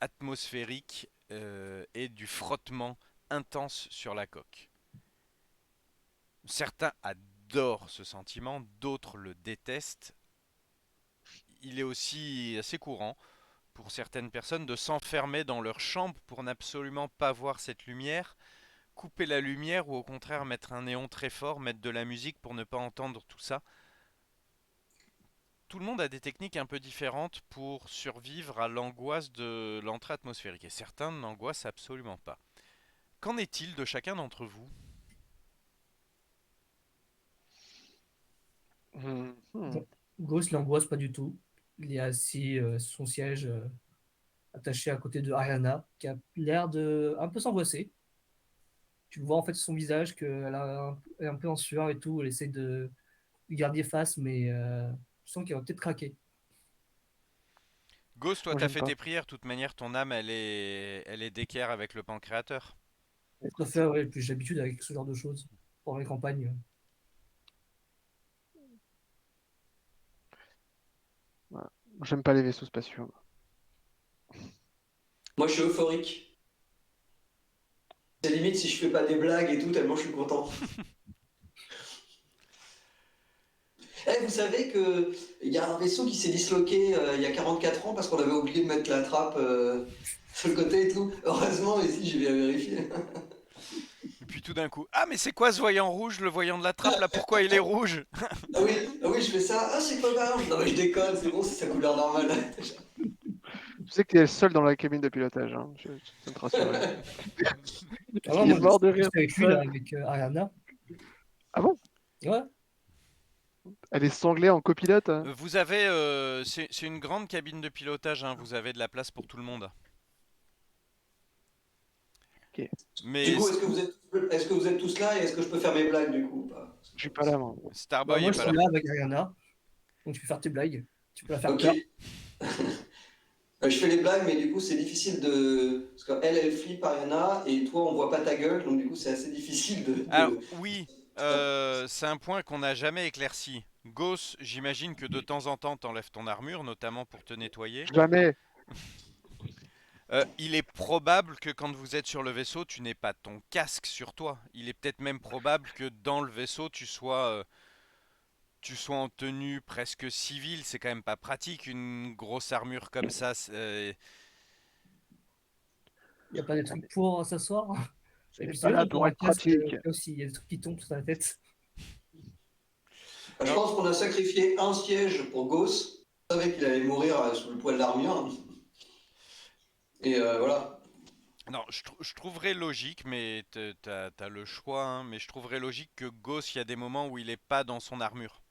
atmosphériques et du frottement intense sur la coque. Certains adorent ce sentiment, d'autres le détestent. Il est aussi assez courant pour certaines personnes de s'enfermer dans leur chambre pour n'absolument pas voir cette lumière, couper la lumière ou au contraire mettre un néon très fort, mettre de la musique pour ne pas entendre tout ça. Tout le monde a des techniques un peu différentes pour survivre à l'angoisse de l'entrée atmosphérique et certains n'angoissent absolument pas. Qu'en est-il de chacun d'entre vous? Hmm. Ghost l'angoisse pas du tout. Il est assis sur son siège attaché à côté de Ariana, qui a l'air de un peu s'angoisser. Tu le vois en fait sur son visage elle est un peu en sueur et tout. Elle essaie de lui garder face, mais tu sens qu'elle va peut-être craquer. Ghost, toi Moi, t'as j'aime fait pas. tes prières, de toute manière ton âme elle est d'équerre avec le pancréateur. Je préfère, ouais, plus j'ai l'habitude avec ce genre de choses pour les campagnes. Voilà. Moi, j'aime pas les vaisseaux spatiaux. Moi, je suis euphorique. C'est limite si je fais pas des blagues et tout, tellement je suis content. Vous savez que il y a un vaisseau qui s'est disloqué il y a 44 ans parce qu'on avait oublié de mettre la trappe sur le côté et tout. Heureusement, ici, j'ai bien vérifié. Et puis tout d'un coup, ah mais c'est quoi ce voyant rouge, le voyant de la trappe là, pourquoi il est rouge? Ah oui, je fais ça. Ah, c'est pas grave. Non, mais je déconne, c'est bon, c'est sa couleur normale. Tu sais que t'es le seul dans la cabine de pilotage, hein. Je tiens à te rassurer. Ah non, Il est moi, mort de je rire suis avec tout lui, là, seul. avec Ariana. Ah bon? Ouais, Elle est sanglée en copilote, hein. Vous avez, c'est une grande cabine de pilotage, hein, vous avez de la place pour tout le monde. Ok. Du Mais coup, est-ce que vous êtes tous là et est-ce que je peux faire mes blagues du coup ou pas? Je suis pas là, moi. bah, Starboy moi est je pas suis là. là avec Ariana, donc tu peux faire tes blagues. Tu peux la faire Ok. peur. Je fais les blagues, mais du coup, c'est difficile de. Parce qu'elle, elle flippe Ariana, et toi, on voit pas ta gueule, donc du coup, c'est assez difficile Alors, oui, c'est un point qu'on n'a jamais éclairci. Gauss, j'imagine que de temps en temps, t'enlèves ton armure, notamment pour te nettoyer. Jamais. Il est probable que quand vous êtes sur le vaisseau, tu n'aies pas ton casque sur toi. Il est peut-être même probable que dans le vaisseau, tu sois en tenue presque civile. C'est quand même pas pratique, une grosse armure comme ça. Il n'y a pas des trucs pour s'asseoir. Et C'est puis c'est pas vrai, là quand on pour a un être casque, pratique. aussi, il y a des trucs qui tombent sur la tête. Je Non, pense qu'on a sacrifié un siège pour Gauss. On savait qu'il allait mourir sous le poids de l'armure. Et voilà. non, je trouverais logique, mais t'as le choix, hein, mais je trouverais logique que Gauss, il y a des moments où il est pas dans son armure.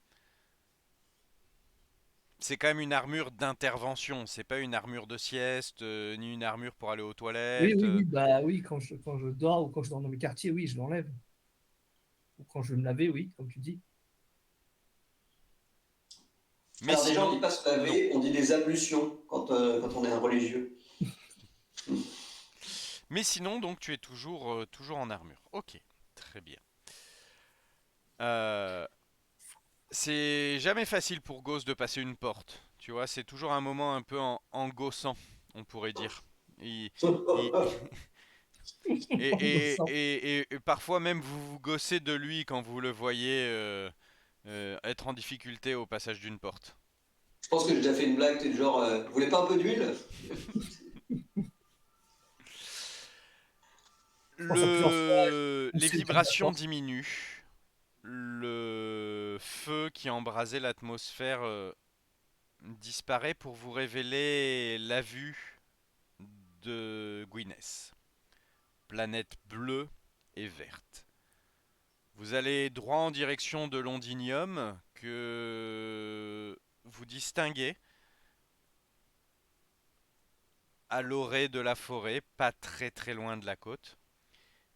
C'est quand même une armure d'intervention, c'est pas une armure de sieste, ni une armure pour aller aux Oui, toilettes. oui, oui, bah oui, quand je dors ou quand je dors dans mes quartiers, oui, je l'enlève. Ou quand je veux me laver, oui, comme tu dis. Mais Alors déjà, on sinon, dit pas se non. laver, on dit des ablutions quand on est un religieux. Mais sinon, donc tu es toujours en armure. Ok, très bien. Euh, c'est jamais facile pour Gauss de passer une porte. Tu vois, c'est toujours un moment un peu angoissant, on pourrait dire. Il, il- En gossant. et parfois même vous vous gossez de lui quand vous le voyez être en difficulté au passage d'une porte. Je pense que j'ai déjà fait une blague, t'es du genre, vous voulez pas un peu d'huile? Je pense à plusieurs fois, j'ai Les poussé le pied de la vibrations porte. diminuent. Le feu qui embrasait l'atmosphère disparaît pour vous révéler la vue de Gwyneth. Planète bleue et verte. Vous allez droit en direction de Londinium que vous distinguez à l'orée de la forêt, pas très très loin de la côte.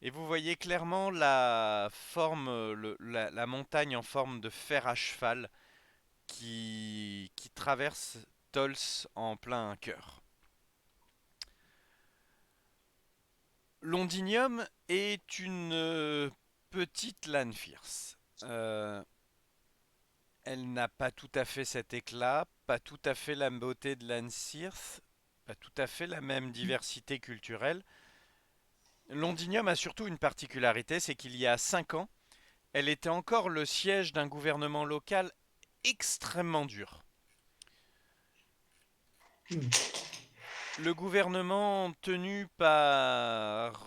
Et vous voyez clairement la forme, la montagne en forme de fer à cheval qui traverse Tols en plein cœur. Londinium est une petite lane fierce. Elle n'a pas tout à fait cet éclat, pas tout à fait la beauté de l'Anne Sirth, pas tout à fait la même diversité culturelle. Londinium a surtout une particularité, c'est qu'il y a 5 ans, elle était encore le siège d'un gouvernement local extrêmement dur. Hmm. Le gouvernement tenu par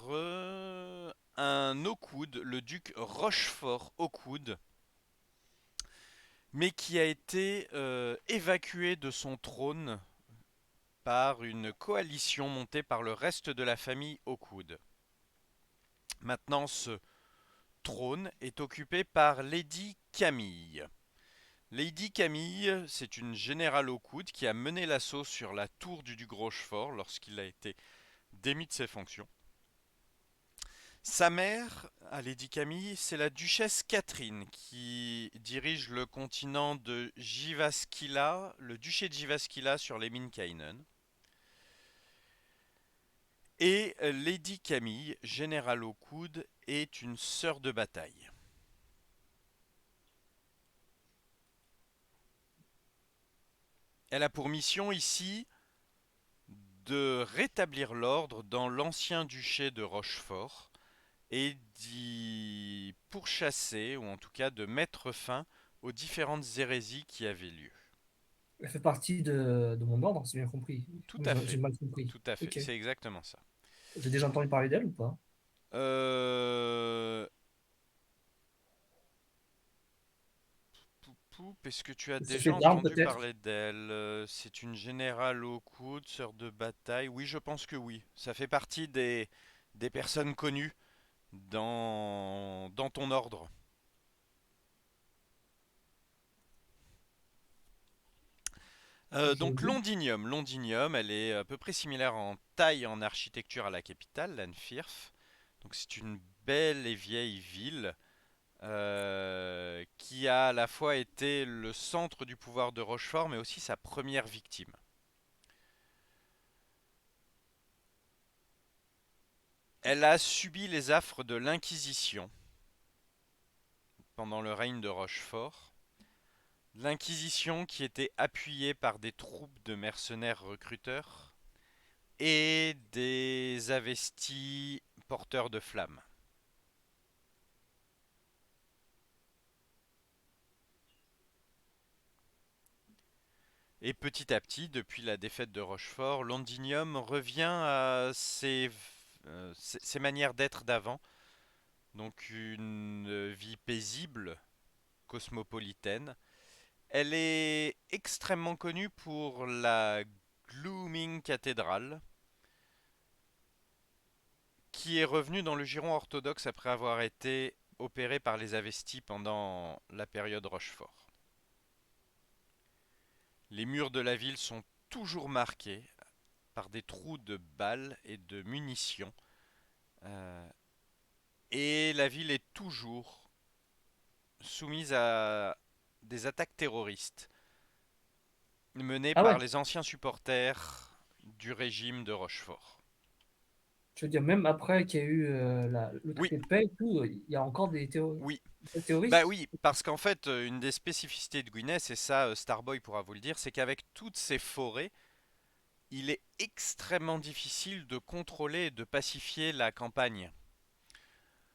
un Hawkwood, le duc Rochefort Hawkwood, mais qui a été évacué de son trône par une coalition montée par le reste de la famille Hawkwood. Maintenant, ce trône est occupé par Lady Camille. Lady Camille, c'est une générale Hawkwood qui a mené l'assaut sur la tour du duc Rochefort lorsqu'il a été démis de ses fonctions. Sa mère, à Lady Camille, c'est la duchesse Catherine qui dirige le continent de Jyväskylä, le duché de Jyväskylä sur les mines Kainen. Et Lady Camille, générale Hawkwood, est une sœur de bataille. Elle a pour mission ici de rétablir l'ordre dans l'ancien duché de Rochefort et d'y pourchasser, ou en tout cas de mettre fin aux différentes hérésies qui avaient lieu. Elle fait partie de mon ordre, c'est bien compris. Tout Ou à j'ai fait, mal compris. tout à fait, Ok. c'est exactement ça. J'ai déjà entendu parler d'elle ou pas? Euh... Est-ce que tu as C'est déjà fait d'armes entendu peut-être? parler d'elle? C'est une générale au coude, sœur de bataille. Oui, je pense que oui. Ça fait partie des personnes connues dans ton ordre. Ok, Donc ok. Londinium, elle est à peu près similaire en taille et en architecture à la capitale, Lanfirth. Donc c'est une belle et vieille ville qui a à la fois été le centre du pouvoir de Rochefort, mais aussi sa première victime. Elle a subi les affres de l'Inquisition pendant le règne de Rochefort. L'Inquisition qui était appuyée par des troupes de mercenaires recruteurs et des avestis porteurs de flammes. Et petit à petit, depuis la défaite de Rochefort, Londinium revient à ses manières d'être d'avant. Donc une vie paisible, cosmopolitaine. Elle est extrêmement connue pour la Glooming Cathedral, qui est revenue dans le giron orthodoxe après avoir été opérée par les Avestis pendant la période Rochefort. Les murs de la ville sont toujours marqués par des trous de balles et de munitions. Euh, et la ville est toujours soumise à des attaques terroristes menées Ah ouais, par les anciens supporters du régime de Rochefort. je veux dire, même après qu'il y a eu le Oui, traité de paix et tout, il y a encore oui. des Bah terroristes. oui, parce qu'en fait, une des spécificités de Guinness, et ça Starboy pourra vous le dire, c'est qu'avec toutes ces forêts, il est extrêmement difficile de contrôler et de pacifier la campagne.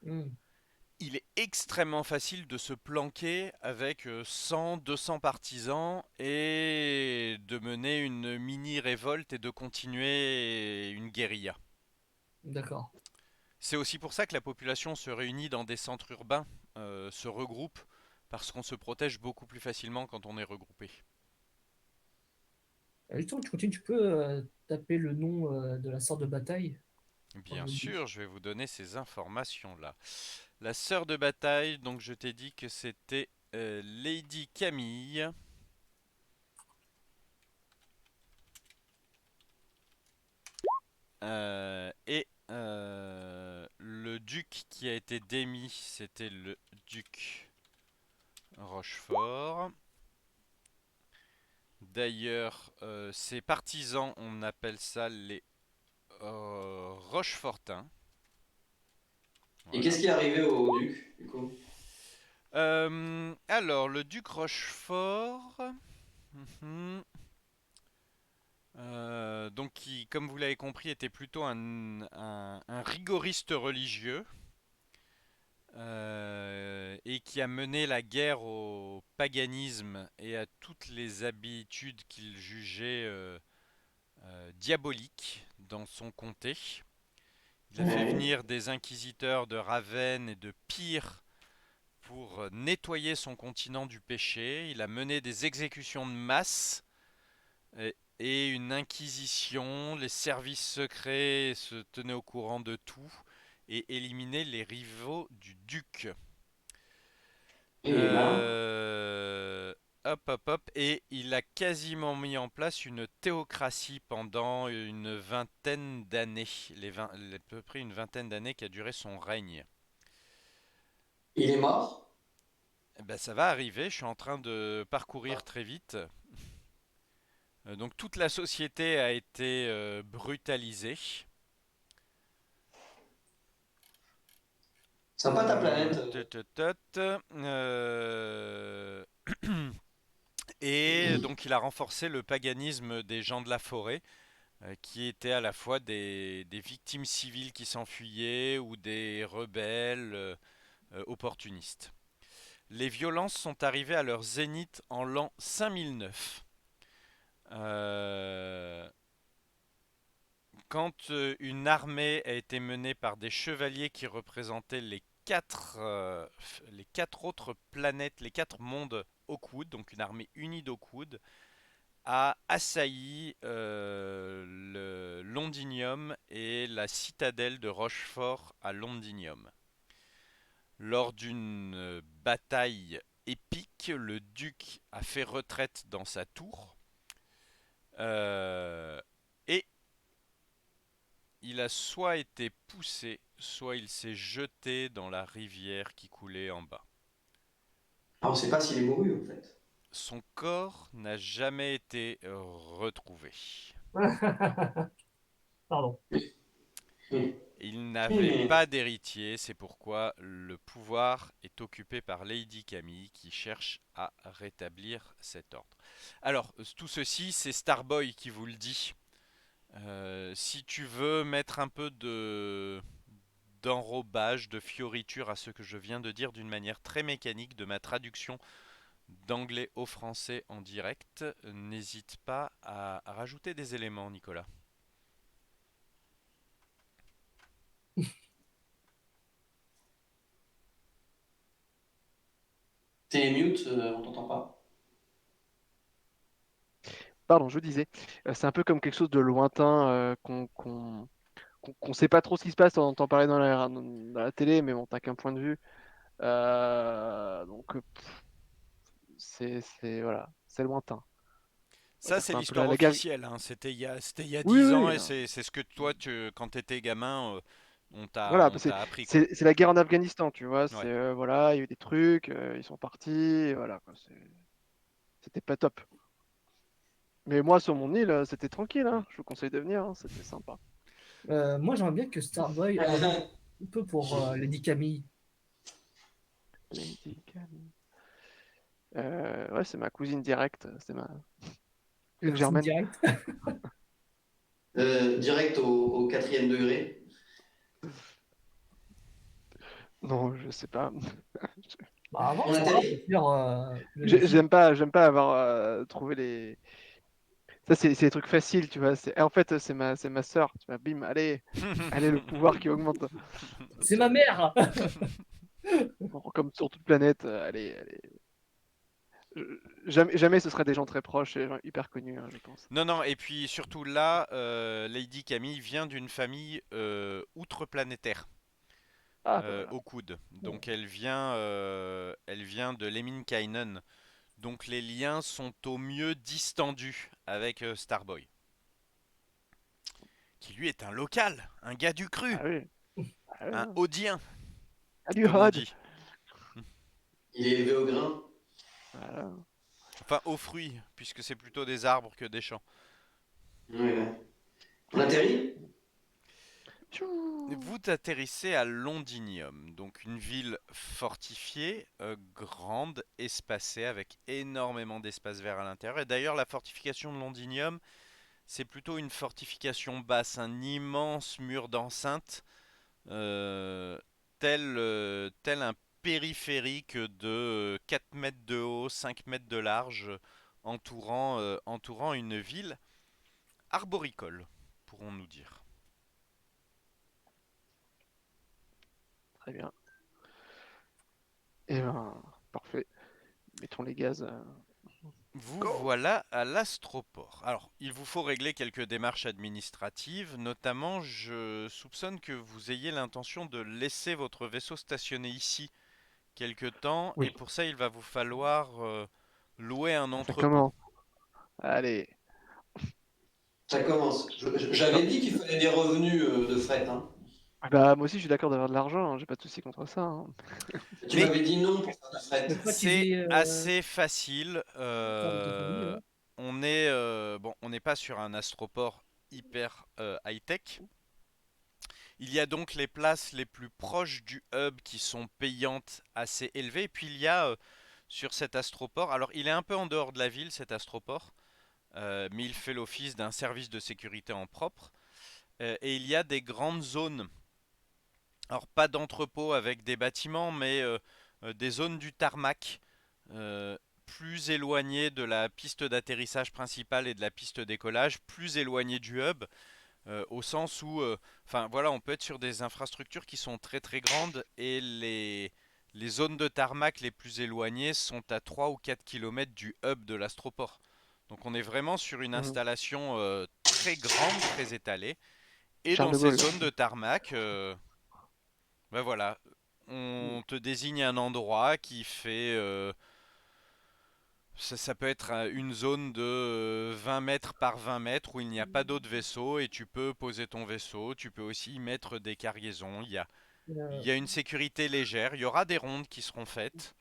Hmm, Il est extrêmement facile de se planquer avec 100, 200 partisans et de mener une mini-révolte et de continuer une guérilla. d'accord. C'est aussi pour ça que la population se réunit dans des centres urbains, se regroupe, parce qu'on se protège beaucoup plus facilement quand on est regroupé. Justement, tu continues, tu peux taper le nom de la sorte de bataille pour que Bien je l'oublie. sûr, je vais vous donner ces informations-là. La sœur de bataille, donc je t'ai dit que c'était Lady Camille. Et le duc qui a été démis, c'était le duc Rochefort. D'ailleurs, ses partisans, on appelle ça les Rochefortins. Et Voilà. qu'est-ce qui est arrivé au duc, du coup? Alors, le duc Rochefort, mhm, donc qui, comme vous l'avez compris, était plutôt un rigoriste religieux. Et qui a mené la guerre au paganisme et à toutes les habitudes qu'il jugeait diaboliques dans son comté. Il a fait Ouais. venir des inquisiteurs de Ravenne et de Pire pour nettoyer son continent du péché. Il a mené des exécutions de masse et une inquisition. Les services secrets se tenaient au courant de tout et éliminaient les rivaux du duc. Et il est malin. Euh, Hop, hop, hop. Et il a quasiment mis en place une théocratie pendant une vingtaine d'années. À peu près une vingtaine d'années qui a duré son règne. Il est mort. Eh ben, ça va arriver, je suis en train de parcourir très vite. Donc toute la société a été brutalisée. Sympa ta planète. Tut. Et donc il a renforcé le paganisme des gens de la forêt, qui étaient à la fois des victimes civiles qui s'enfuyaient ou des rebelles opportunistes. Les violences sont arrivées à leur zénith en l'an 5009. Euh, Quand une armée a été menée par des chevaliers qui représentaient les quatre autres planètes, les quatre mondes Hawkwood, donc une armée unie d'Hawkwood, a assailli le Londinium et la citadelle de Rochefort à Londinium. Lors d'une bataille épique, le duc a fait retraite dans sa tour et il a soit été poussé, soit il s'est jeté dans la rivière qui coulait en bas. Ah, on sait pas s'il est mouru en fait. Son corps n'a jamais été retrouvé. Pardon. Hmm. Il n'avait Hmm. pas d'héritier, c'est pourquoi le pouvoir est occupé par Lady Camille qui cherche à rétablir cet ordre. Alors, tout ceci, c'est Starboy qui vous le dit. Si tu veux mettre un peu d'enrobage, de fioriture à ce que je viens de dire d'une manière très mécanique de ma traduction d'anglais au français en direct, n'hésite pas à rajouter des éléments, Nicolas. T'es mute, on t'entend pas. Pardon, je disais, c'est un peu comme quelque chose de lointain qu'on sait pas trop ce qui se passe, on entend parler dans la télé, mais bon, t'as qu'un point de vue. Donc, voilà, c'est lointain. On va Ça, dire c'est c'est un peu l'histoire la guerre. officielle, hein. C'était il y a Oui, 10 ans oui, et c'est ce que toi, quand tu étais gamin, voilà, on c'est t'a appris, quoi. c'est la guerre en Afghanistan, tu vois. Ouais. Voilà, il y a eu des trucs, ils sont partis, et voilà, quoi. C'était pas top. Mais moi, sur mon île, c'était tranquille, Mm. hein. Je vous conseille de venir, hein, c'était sympa. Moi, j'aimerais bien que Starboy invoque un peu pour Lady Camille. Lady Gaga. Ouais, c'est ma cousine directe, c'est ma La cousine cuisine germaine. directe. Direct au quatrième degré. Non, je sais pas. Bah, avant, On c'est pas grave, au atterrit? pire, vérifie. J'aime pas avoir trouvé les. Ça, c'est des trucs faciles, tu vois. En fait, c'est ma sœur. Tu vois, bim, allez, le pouvoir qui augmente. C'est ma mère! Comme sur toute planète, allez. Jamais ce serait des gens très proches et des gens hyper connus, hein, je pense. Non, non, et puis surtout là, Lady Camille vient d'une famille outre-planétaire, Ah, bah voilà. au coude. Bon. Donc elle vient de Lemminkainen. Donc les liens sont au mieux distendus avec Starboy, qui lui est un local, un gars du cru, Ah oui. Ah, oui, un hein. Haudien, Ah, du comme on Hod. dit. Il est élevé au grain. Voilà. Enfin, aux fruits, puisque c'est plutôt des arbres que des champs. Ouais, ouais. On atterrit? Tchou. Vous atterrissez à Londinium, donc une ville fortifiée, grande, espacée, avec énormément d'espace vert à l'intérieur. Et d'ailleurs, la fortification de Londinium, c'est plutôt une fortification basse, un immense mur d'enceinte, euh, tel un périphérique de 4 mètres de haut, 5 mètres de large, entourant une ville arboricole, pourrons-nous dire. Très bien. Et ben, parfait. Mettons les gaz. Vous Go. voilà à l'astroport. Alors, il vous faut régler quelques démarches administratives, notamment je soupçonne que vous ayez l'intention de laisser votre vaisseau stationné ici quelque temps, et Oui, pour ça il va vous falloir louer un ça entrepôt. commence. Allez. Ça commence. Non. J'avais dit qu'il fallait des revenus de fret, hein. Ah bah, moi aussi, je suis d'accord d'avoir de l'argent, hein, j'ai pas de souci contre ça, hein. Tu Mais m'avais dit non pour faire du Ne fret. pas c'est utiliser assez facile. carte de ta famille, ouais. On n'est pas sur un astroport hyper high-tech. Il y a donc les places les plus proches du hub qui sont payantes assez élevées. Et puis il y a sur cet astroport, alors il est un peu en dehors de la ville cet astroport, mais il fait l'office d'un service de sécurité en propre. Et il y a des grandes zones, alors pas d'entrepôt avec des bâtiments, mais des zones du tarmac, euh, plus éloignées de la piste d'atterrissage principale et de la piste décollage, plus éloignées du hub. Au sens où, enfin voilà, on peut être sur des infrastructures qui sont très très grandes et les zones de tarmac les plus éloignées sont à 3 ou 4 kilomètres du hub de l'astroport. Donc on est vraiment sur une Mhm. installation très grande, très étalée. Et Charles dans de ces Gaulle. zones de tarmac, ben voilà, on te désigne un endroit qui fait ça peut être une zone de 20 mètres par 20 mètres où il n'y a pas d'autres vaisseaux et tu peux poser ton vaisseau. Tu peux aussi y mettre des cargaisons. Il Euh, y a une sécurité légère. Il y aura des rondes qui seront faites.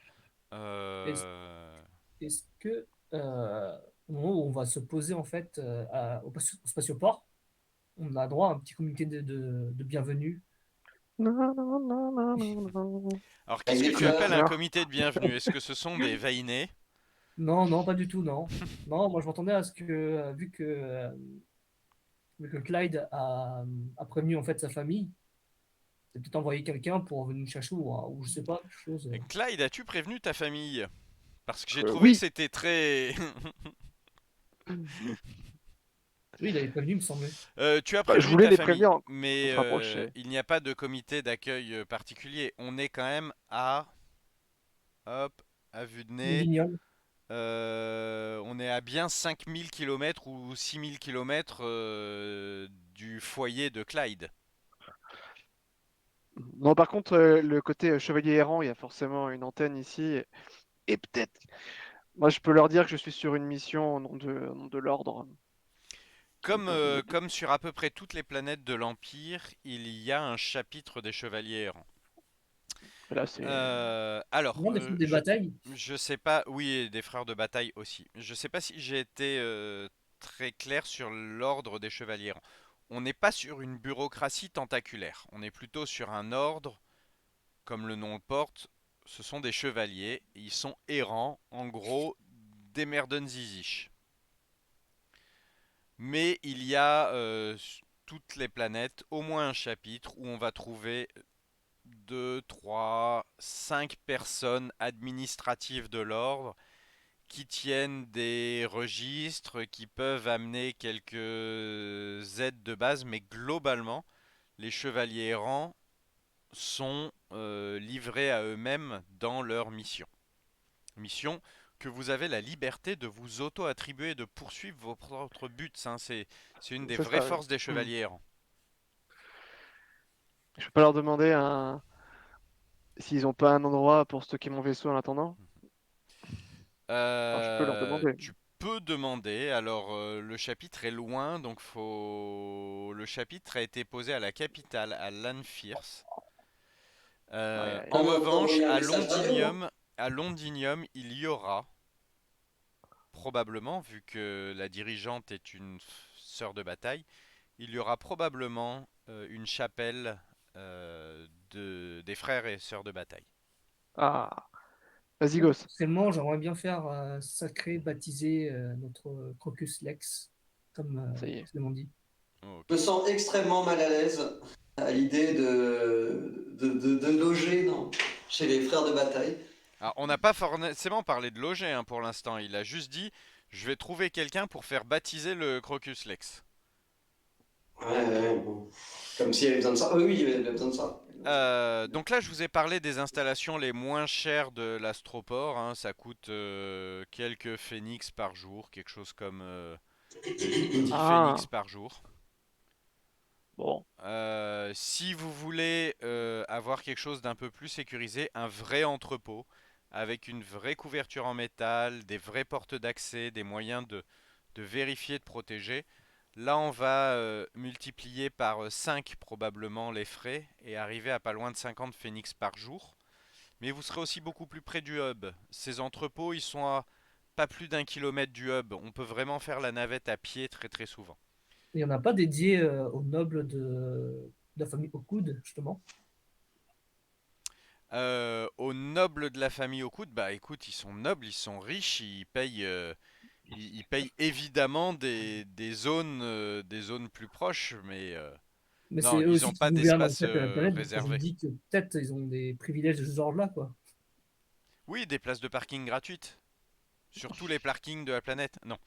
Est-ce, Euh, est-ce que au moment où on va se poser en fait au spatioport, on a droit à un petit communiqué de bienvenue? Non, non, non, non, non, non. Alors, Avec qu'est-ce que des tu Un appelles un fleurs. cœur. comité de bienvenue? Est-ce que ce sont des vainés? Non, non, pas du tout, non. Non, moi je m'attendais à ce que, vu que Clyde a prévenu en fait sa famille, c'est peut-être envoyer quelqu'un pour venir nous chercher ou je sais pas, quelque chose. Clyde, as-tu prévenu ta famille? Parce que j'ai trouvé que Oui. c'était très... Oui, il avait prévenu, il me semblait. Tu as Bah, je prévenu voulais ta les famille, prévenir qu'on mais se rapprochait. il n'y a pas de comité d'accueil particulier. On est quand même à... Hop, à vue de Le nez. Guignol. On est à bien 5 000 kilomètres ou 6 000 kilomètres du foyer de Clyde. Non, par contre, le côté chevalier errant, il y a forcément une antenne ici. Et peut-être, moi, je peux leur dire que je suis sur une mission au nom de l'ordre. Ils peuvent me dire. Comme sur à peu près toutes les planètes de l'Empire, il y a un chapitre des chevaliers errants. Et là, c'est. Non, des fois des batailles. Je sais pas, oui, et des frères de bataille aussi. Je sais pas si j'ai été très clair sur l'ordre des chevaliers errants. On n'est pas sur une bureaucratie tentaculaire. On est plutôt sur un ordre, comme le nom le porte. Ce sont des chevaliers. Ils sont errants, en gros, des Merdenzizisch. Mais il y a toutes les planètes au moins un chapitre où on va trouver 2, 3, 5 personnes administratives de l'ordre qui tiennent des registres, qui peuvent amener quelques aides de base, mais globalement, les chevaliers errants sont livrés à eux-mêmes dans leur mission. Mission que vous avez la liberté de vous auto-attribuer et de poursuivre vos propres buts, hein. C'est une des C'est vraies ça, oui. forces des chevaliers errants. Je peux pas leur demander s'ils ont pas un endroit pour stocker mon vaisseau en attendant? Enfin, je peux leur demander. Tu peux demander. Alors, le chapitre est loin, donc faut. Le chapitre a été posé à la capitale, à Lanfears. Aïe, aïe, Ah, En aïe. mais on peut revanche, envoyer un message radio, hein. À Londinium, il y aura probablement, vu que la dirigeante est une sœur de bataille, il y aura probablement une chapelle des frères et sœurs de bataille. Ah, vas-y, Moi, gosse. personnellement, j'aimerais bien faire sacré, baptiser notre Crocus Lex, comme Ça y est. je l'ai dit. Je Ok. me sens extrêmement mal à l'aise à l'idée de loger chez les frères de bataille. Alors, on n'a pas forcément parlé de loger hein, pour l'instant. Il a juste dit, je vais trouver quelqu'un pour faire baptiser le Crocus Lex. Ouais, ouais, bon. Comme s'il y avait besoin de ça. Oui, oui, il y avait besoin de ça. Donc là, je vous ai parlé des installations les moins chères de l'Astroport, hein. Ça coûte quelques phénix par jour, quelque chose comme 10 phénix Ah, par jour. bon. Si vous voulez avoir quelque chose d'un peu plus sécurisé, un vrai entrepôt avec une vraie couverture en métal, des vraies portes d'accès, des moyens de vérifier, de protéger. Là, on va multiplier par 5 probablement les frais et arriver à pas loin de 50 phénix par jour. Mais vous serez aussi beaucoup plus près du hub. Ces entrepôts, ils sont à pas plus d'1 kilomètre du hub. On peut vraiment faire la navette à pied très très souvent. Il n'y en a pas dédié aux nobles de la famille Hawkwood, justement. Aux nobles de la famille Hawkwood, bah écoute, ils sont nobles, ils sont riches, ils payent évidemment des zones plus proches, mais Mais non, c'est eux ils aussi n'ont qui pas gouvernent en d'espace fait la planète, donc je me réservé. dis que peut-être ils ont des privilèges de ce genre-là, quoi. Oui, des places de parking gratuites, sur tous les parkings de la planète. Non,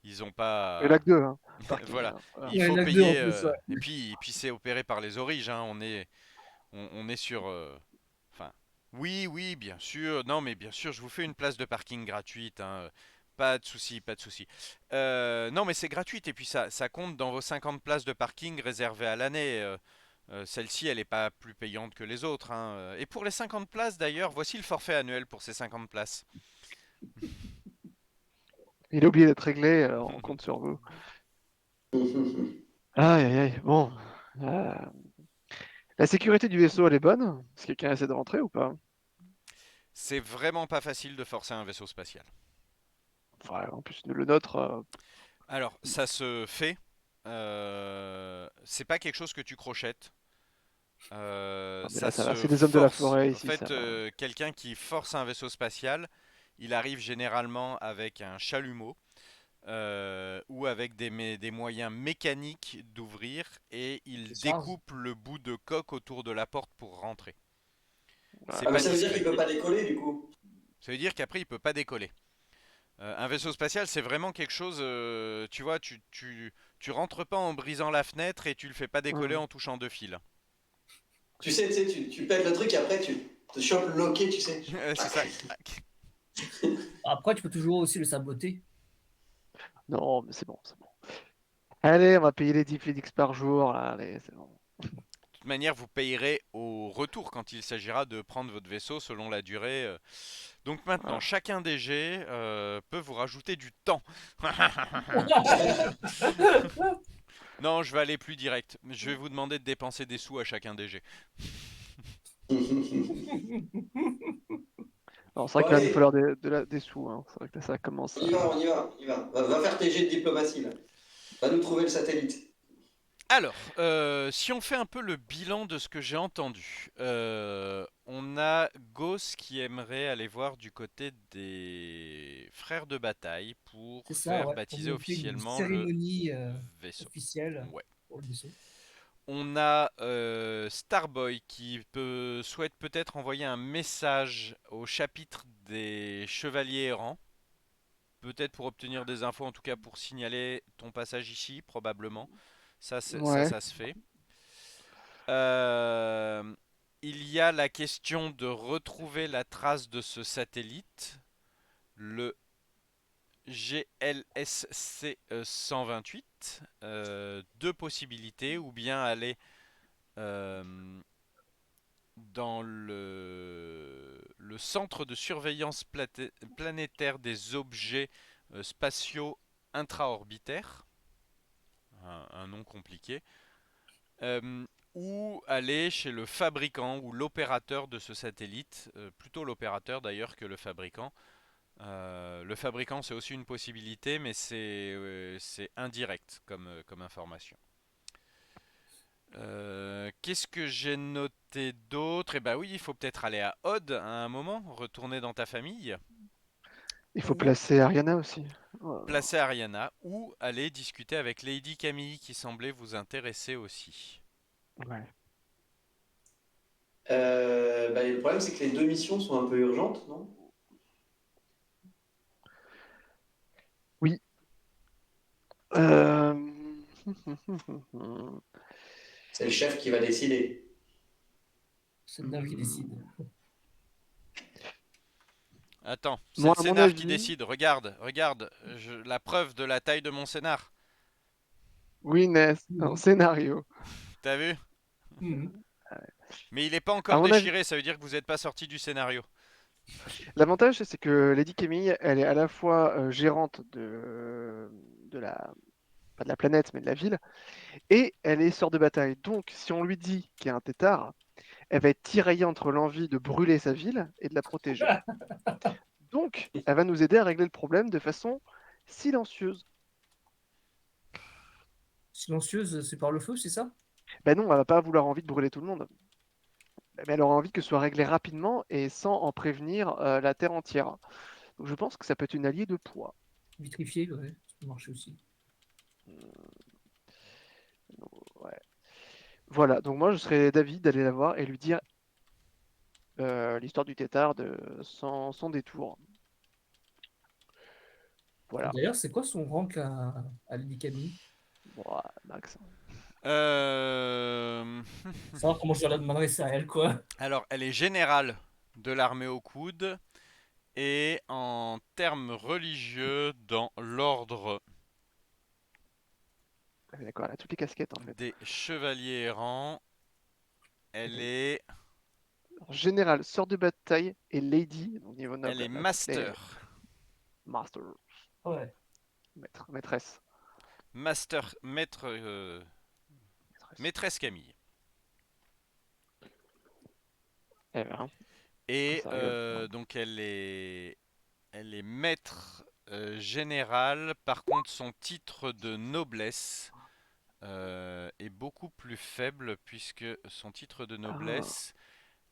ils n'ont pas. Lac 2, hein. Parking, Voilà, hein. Voilà. il Ouais, faut lac 2 en payer. plus, ouais. Et puis c'est opéré par les origes, hein. On est sur. Enfin, oui, oui, bien sûr. Non, mais bien sûr, je vous fais une place de parking gratuite, hein. Pas de souci, pas de souci. Non, mais c'est gratuit et puis ça compte dans vos 50 places de parking réservées à l'année. Celle-ci, elle n'est pas plus payante que les autres, hein. Et pour les 50 places, d'ailleurs, voici le forfait annuel pour ces 50 places. Il a oublié d'être réglé, alors on compte sur vous. Aïe, aïe, aïe. Bon. Euh, La sécurité du vaisseau, elle est bonne? Est-ce que quelqu'un essaie de rentrer ou pas? C'est vraiment pas facile de forcer un vaisseau spatial. Ouais, en plus, le nôtre, Alors, ça se fait. C'est pas quelque chose que tu crochettes. ah, mais Ça là, ça va. se C'est des hommes de la force. forêt En ici, ça fait, va. quelqu'un qui force un vaisseau spatial, il arrive généralement avec un chalumeau ou avec des moyens mécaniques d'ouvrir et C'est il charge. découpe le bout de coque autour de la porte pour rentrer. C'est Ah, Ouais, mais pas ça veut dire discret. qu'il peut pas décoller du coup. Ça veut dire qu'après il peut pas décoller. Un vaisseau spatial, c'est vraiment quelque chose. Tu vois, tu rentres pas en brisant la fenêtre et tu le fais pas décoller hum. en touchant deux fils. Tu pètes le truc et après tu te chopes le loquet, tu sais. C'est ça. Après, tu peux toujours aussi le saboter. Non, mais c'est bon, c'est bon. Allez, on va payer les 10 Phoenix par jour. Là, allez, c'est bon. De toute manière, vous payerez au retour quand il s'agira de prendre votre vaisseau selon la durée. Donc maintenant, Voilà. chacun des jets peut vous rajouter du temps. Non, je vais aller plus direct. Je vais vous demander de dépenser des sous à chacun des jets. Alors, c'est vrai Bon que là, il nous faut allez, leur des sous. Hein. C'est vrai que là, ça commence on y à. va, on y va, on y va. Va faire tes jets de diplomatie là. Va nous trouver le satellite. Alors, si on fait un peu le bilan de ce que j'ai entendu, on a Gauss qui aimerait aller voir du côté des frères de bataille pour C'est ça, faire ouais. Pour baptiser monter une officiellement le cérémonie vaisseau. officielle Ouais. pour le vaisseau. On a Starboy qui souhaite peut-être envoyer un message au chapitre des chevaliers errants, peut-être pour obtenir des infos, en tout cas pour signaler ton passage ici, probablement. Ouais. Ça se fait. Euh, il y a la question de retrouver la trace de ce satellite, le GLSC 128. Deux possibilités, ou bien aller euh, dans le centre de surveillance planétaire des objets spatiaux intraorbitaires, un nom compliqué, euh, ou aller chez le fabricant ou l'opérateur de ce satellite, plutôt l'opérateur d'ailleurs que le fabricant. Le fabricant, c'est aussi une possibilité, mais c'est indirect comme information. Qu'est-ce que j'ai noté d'autre? Eh ben oui, il faut peut-être aller à Odd à un moment, retourner dans ta famille, Il faut ou placer Ariana aussi. Oh là là. placer Ariana, ou aller discuter avec Lady Camille qui semblait vous intéresser aussi. Ouais. Bah, le problème c'est que les deux missions sont un peu urgentes, non? Oui. C'est le chef qui va décider. C'est le neuf qui décide. Attends, c'est Moi, le à mon scénar qui avis, décide. Regarde, regarde, la preuve de la taille de mon scénar. oui, Ness, un Mhm. scénario. T'as vu? Mhm. Mais il n'est pas À encore mon avis, déchiré, ça veut dire que vous n'êtes pas sorti du scénario. l'avantage, c'est que Lady Camille, elle est à la fois gérante de la, pas de la planète, mais de la ville, et elle est sœur de bataille. Donc, si on lui dit qu'il y a un tétard, elle va être tiraillée entre l'envie de brûler sa ville et de la protéger. Donc, elle va nous aider à régler le problème de façon silencieuse. Silencieuse, c'est par le feu, c'est ça? Ben non, elle va pas vouloir envie de brûler tout le monde, mais elle aura envie que ce soit réglé rapidement et sans en prévenir la Terre entière. Donc, je pense que ça peut être une alliée de poids. Vitrifié, ouais, ça peut marcher aussi. Ouais. Voilà, donc moi je serais d'avis d'aller la voir et lui dire l'histoire du tétard sans détour. Voilà. D'ailleurs, c'est quoi son rank à Lady Camille? Bon, Max. Euh... Savoir comment je dois la demander à elle, quoi. Alors, elle est générale de l'armée au coude et en termes religieux dans l'ordre Ah, d'accord, elle a toutes les casquettes en fait. des chevaliers errants. Elle Elle est est, générale, sœur de bataille et lady au niveau elle noble. est Elle a toutes les master. master, Ouais. maîtresse. Master, maître, Maîtresse. maîtresse Camille. Eh ben, Et Ça rigole. Ouais. donc elle est maître générale. Par contre, son titre de noblesse est beaucoup plus faible puisque son titre de Ah, noblesse,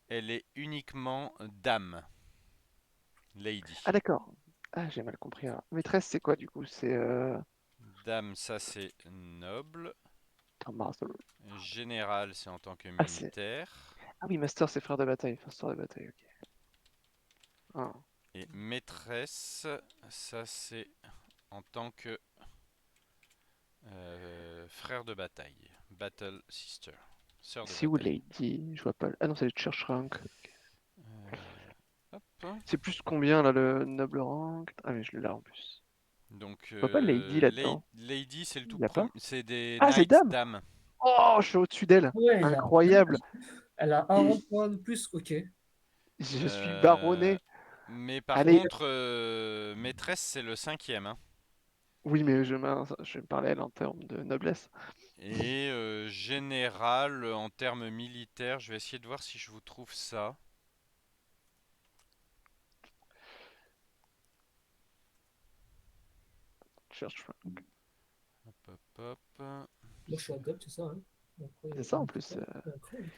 elle est uniquement dame, ah, lady. d'accord. Ah, j'ai mal compris. Alors. Maîtresse, c'est quoi du coup? C'est Dame, ça c'est noble. un master. Général, c'est en tant que Ah, c'est. militaire. Ah oui, master, c'est frère de bataille. Master de bataille, ok. Ah, Et maîtresse, ça c'est en tant que frère de bataille. Battle sister. Sœur de c'est où bataille. Lady? Je vois pas. Ah non, c'est le Church Rank. Hop. C'est plus combien là le noble rank? Ah mais je l'ai là en plus. Donc Je vois pas Lady là-dedans. Lady, c'est le tout Y a pas? premier. C'est des Ah, c'est knights dame! dames. Oh, je suis au-dessus d'elle. Ouais, Incroyable. elle a un rang point de plus, ok. Je suis Euh, baronnet. mais par Allez. contre, maîtresse, c'est le cinquième, hein. Oui, mais je parlais elle en termes de noblesse. Et général, en termes militaires, je vais essayer de voir si je vous trouve ça. Church Rank. Hop, hop, hop. Moi, je suis adepte, c'est ça, hein. Après, C'est ça en c'est plus. ça. Incroyable.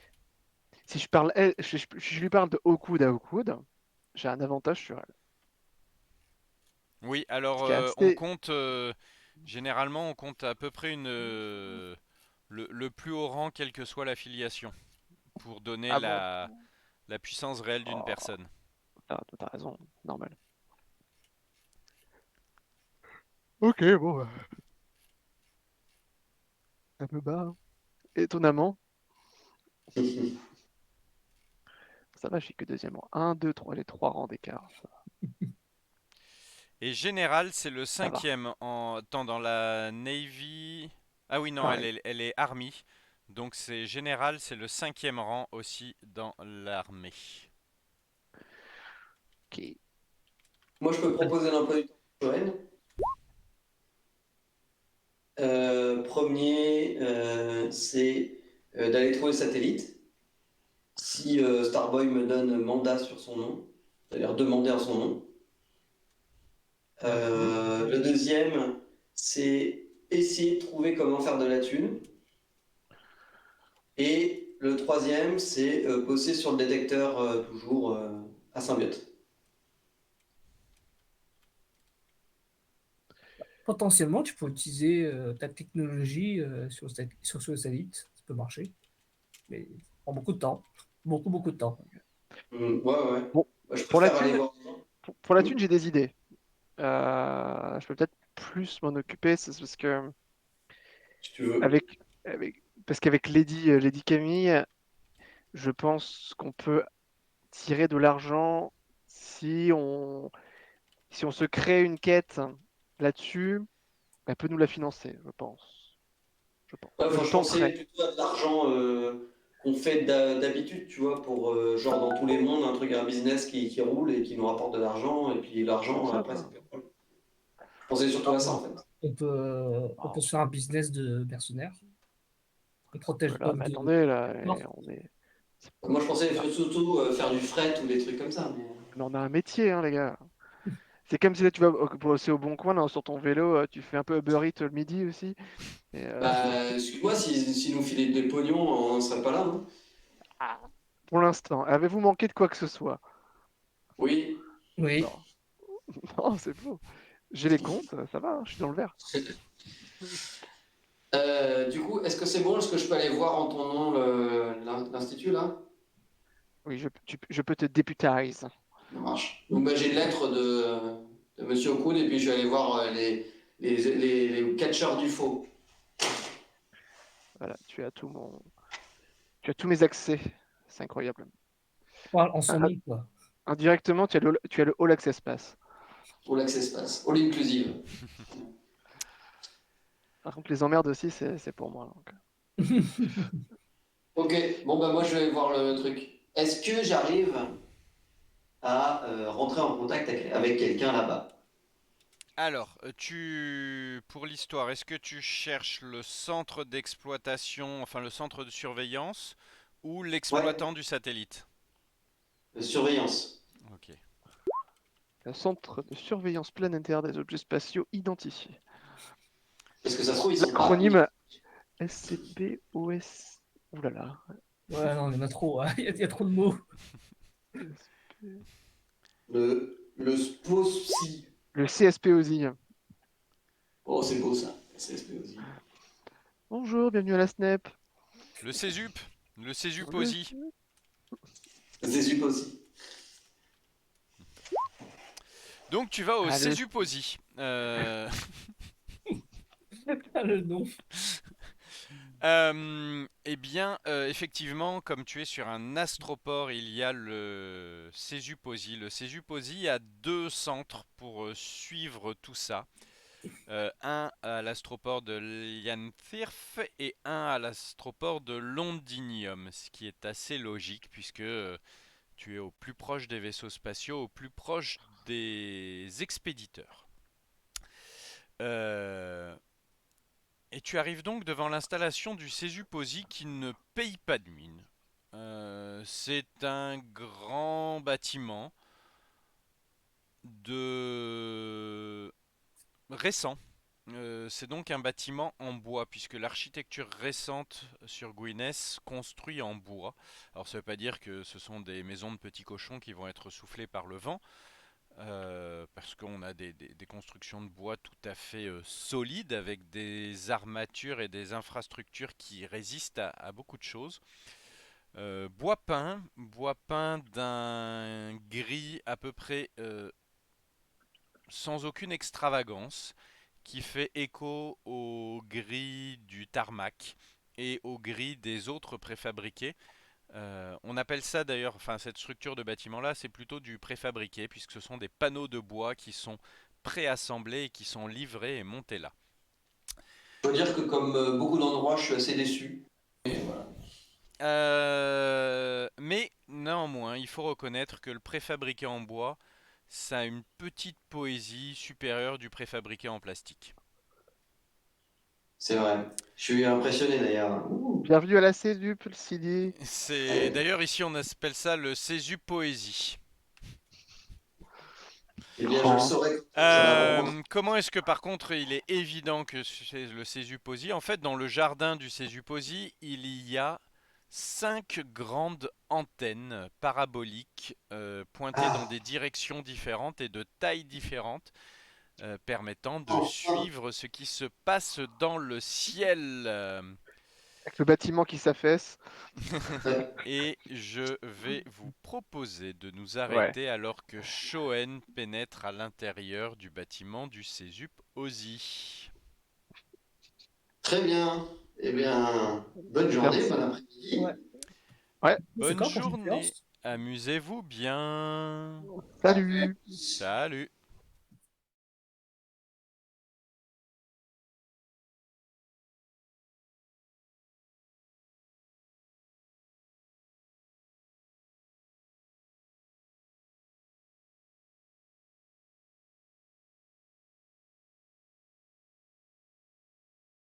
Si je parle, si je lui parle de Hawkwood à Hawkwood, j'ai un avantage sur elle. Oui, Ce alors qui est on assez. compte, généralement, on compte à peu près le plus haut rang, quelle que soit l'affiliation, pour donner Ah bon? la puissance réelle d'une Oh, personne. t'as raison, normal. Ok, bon, bah, un peu bas, hein. Étonnamment, ça va, je suis que deuxième rang. Un, 2, 3, les trois rangs d'écart. Et général, c'est le Ça va. cinquième en tant dans la Navy. Ah oui, non, Pareil. elle est Army. Donc c'est général, c'est le cinquième rang aussi dans l'armée. Ok. Moi, je peux proposer l'emploi du temps de Joanne. Premier, c'est d'aller trouver le satellite. Si Starboy me donne mandat sur son nom, c'est-à-dire demander en son nom. Le deuxième, c'est essayer de trouver comment faire de la thune. Et le troisième, c'est bosser sur le détecteur toujours à symbiote. Potentiellement, tu peux utiliser ta technologie sur ce satellite. Ça peut marcher. Mais ça prend beaucoup de temps. Beaucoup, beaucoup de temps. Ouais, ouais. Bon, Moi, je pour la préfère aller thune, voir. pour la Hmm. thune, j'ai des idées. Je peux peut-être plus m'en occuper, c'est parce que Si tu veux. avec, parce qu'avec Lady Camille, je pense qu'on peut tirer de l'argent si si on se crée une quête là-dessus, elle peut nous la financer, je pense. Je pense. Ouais, Je faut je pensais tenterai. plutôt à de l'argent qu'on fait d'habitude, tu vois, pour genre dans tous les mondes, un truc, un business qui roule et qui nous rapporte de l'argent, et puis l'argent, Ça après, va. ça peut être cool. Je pensais surtout à ça, en fait. On peut Oh, se faire un business de mercenaires. On protège là, l'offre mais de attendez, là, mort. on est. Moi, je pensais Là, surtout faire du fret ou des trucs comme ça. mais on a un métier, hein, les gars. C'est comme si là, tu vas bosser au Bon Coin, là, sur ton vélo, tu fais un peu Uber Eats le midi aussi. Et, Bah, excuse-moi, si nous filait des pognons, on ne serait pas là, hein. pour l'instant, avez-vous manqué de quoi que ce soit? Oui. Oui. Non, non, c'est faux. J'ai les comptes, ça va, hein, je suis dans le vert. Du coup, est-ce que c'est bon? Est-ce que je peux aller voir en ton nom l'institut, là? Oui, je peux te députariser. Ça marche. Donc, bah, j'ai une lettre de Monsieur Okun et puis je vais aller voir les catcheurs du faux. Voilà, tu as tous mes accès. C'est incroyable. Parle en son Ah, nom, quoi. indirectement, tu as le All Access Pass. Pour l'Access Pass. All inclusive. Par contre, les emmerdes aussi, c'est pour moi. Donc. Ok, bon, bah, moi, je vais voir le truc. Est-ce que j'arrive à rentrer en contact avec quelqu'un là-bas? Alors, pour l'histoire, est-ce que tu cherches le centre d'exploitation, enfin le centre de surveillance, ou Ouais. l'exploitant du satellite? Surveillance. Ok. Un centre de surveillance planétaire des objets spatiaux identifiés. Parce que ça se trouve, ils sont pas. L'acronyme SCP-OS. Ouh là là. Ouais, non, il y en a trop. Hein. Il y a trop de mots. Le SPOSI. Le CSPOSI. Oh, c'est beau ça. SPOSI. Bonjour, bienvenue à la SNEP. Le Césup. Le Césuposi. C'est SPOSI. Donc tu vas au Allez. Césuposi. Le nom. Eh bien, effectivement, comme tu es sur un astroport, il y a le Césuposi. Le Césuposi a 2 centres pour suivre tout ça. Un à l'astroport de Llanthirth et un à l'astroport de Londinium, ce qui est assez logique puisque tu es au plus proche des vaisseaux spatiaux, au plus proche des expéditeurs. Euh, Et tu arrives donc devant l'installation du Césuposi qui ne paye pas de mine. C'est un grand bâtiment de récent. C'est donc un bâtiment en bois puisque l'architecture récente sur Gwyness construit en bois. Alors ça ne veut pas dire que ce sont des maisons de petits cochons qui vont être soufflées par le vent, parce qu'on a des constructions de bois tout à fait solides avec des armatures et des infrastructures qui résistent à beaucoup de choses. Bois peint d'un gris à peu près sans aucune extravagance, qui fait écho au gris du tarmac et au gris des autres préfabriqués. On appelle ça d'ailleurs, enfin cette structure de bâtiment-là, c'est plutôt du préfabriqué, puisque ce sont des panneaux de bois qui sont préassemblés et qui sont livrés et montés là. Je dois dire que comme beaucoup d'endroits, je suis assez déçu. Et voilà. Mais néanmoins, il faut reconnaître que le préfabriqué en bois, ça a une petite poésie supérieure du préfabriqué en plastique. C'est vrai. Je suis impressionné d'ailleurs. Ouh. Bienvenue à la CESUP, le CD. C'est d'ailleurs ici on appelle ça le Césupoésie. Eh bien, je le saurai quand ça va reprendre. Comment est-ce que par contre il est évident que c'est le Césuposi? En fait, dans le jardin du Césuposi, il y a 5 grandes antennes paraboliques pointées dans Ah, des directions différentes et de tailles différentes, permettant de enfin. suivre ce qui se passe dans le ciel. Avec le bâtiment qui s'affaisse. Ouais. Et je vais vous proposer de nous Ouais. arrêter alors que Shoen pénètre à l'intérieur du bâtiment du Césup Ozi. Très bien. Eh bien, bonne journée, Merci. bon après-midi. Ouais. Ouais. C'est Bonne quand la prochaine journée, séance? amusez-vous bien. Salut. Salut.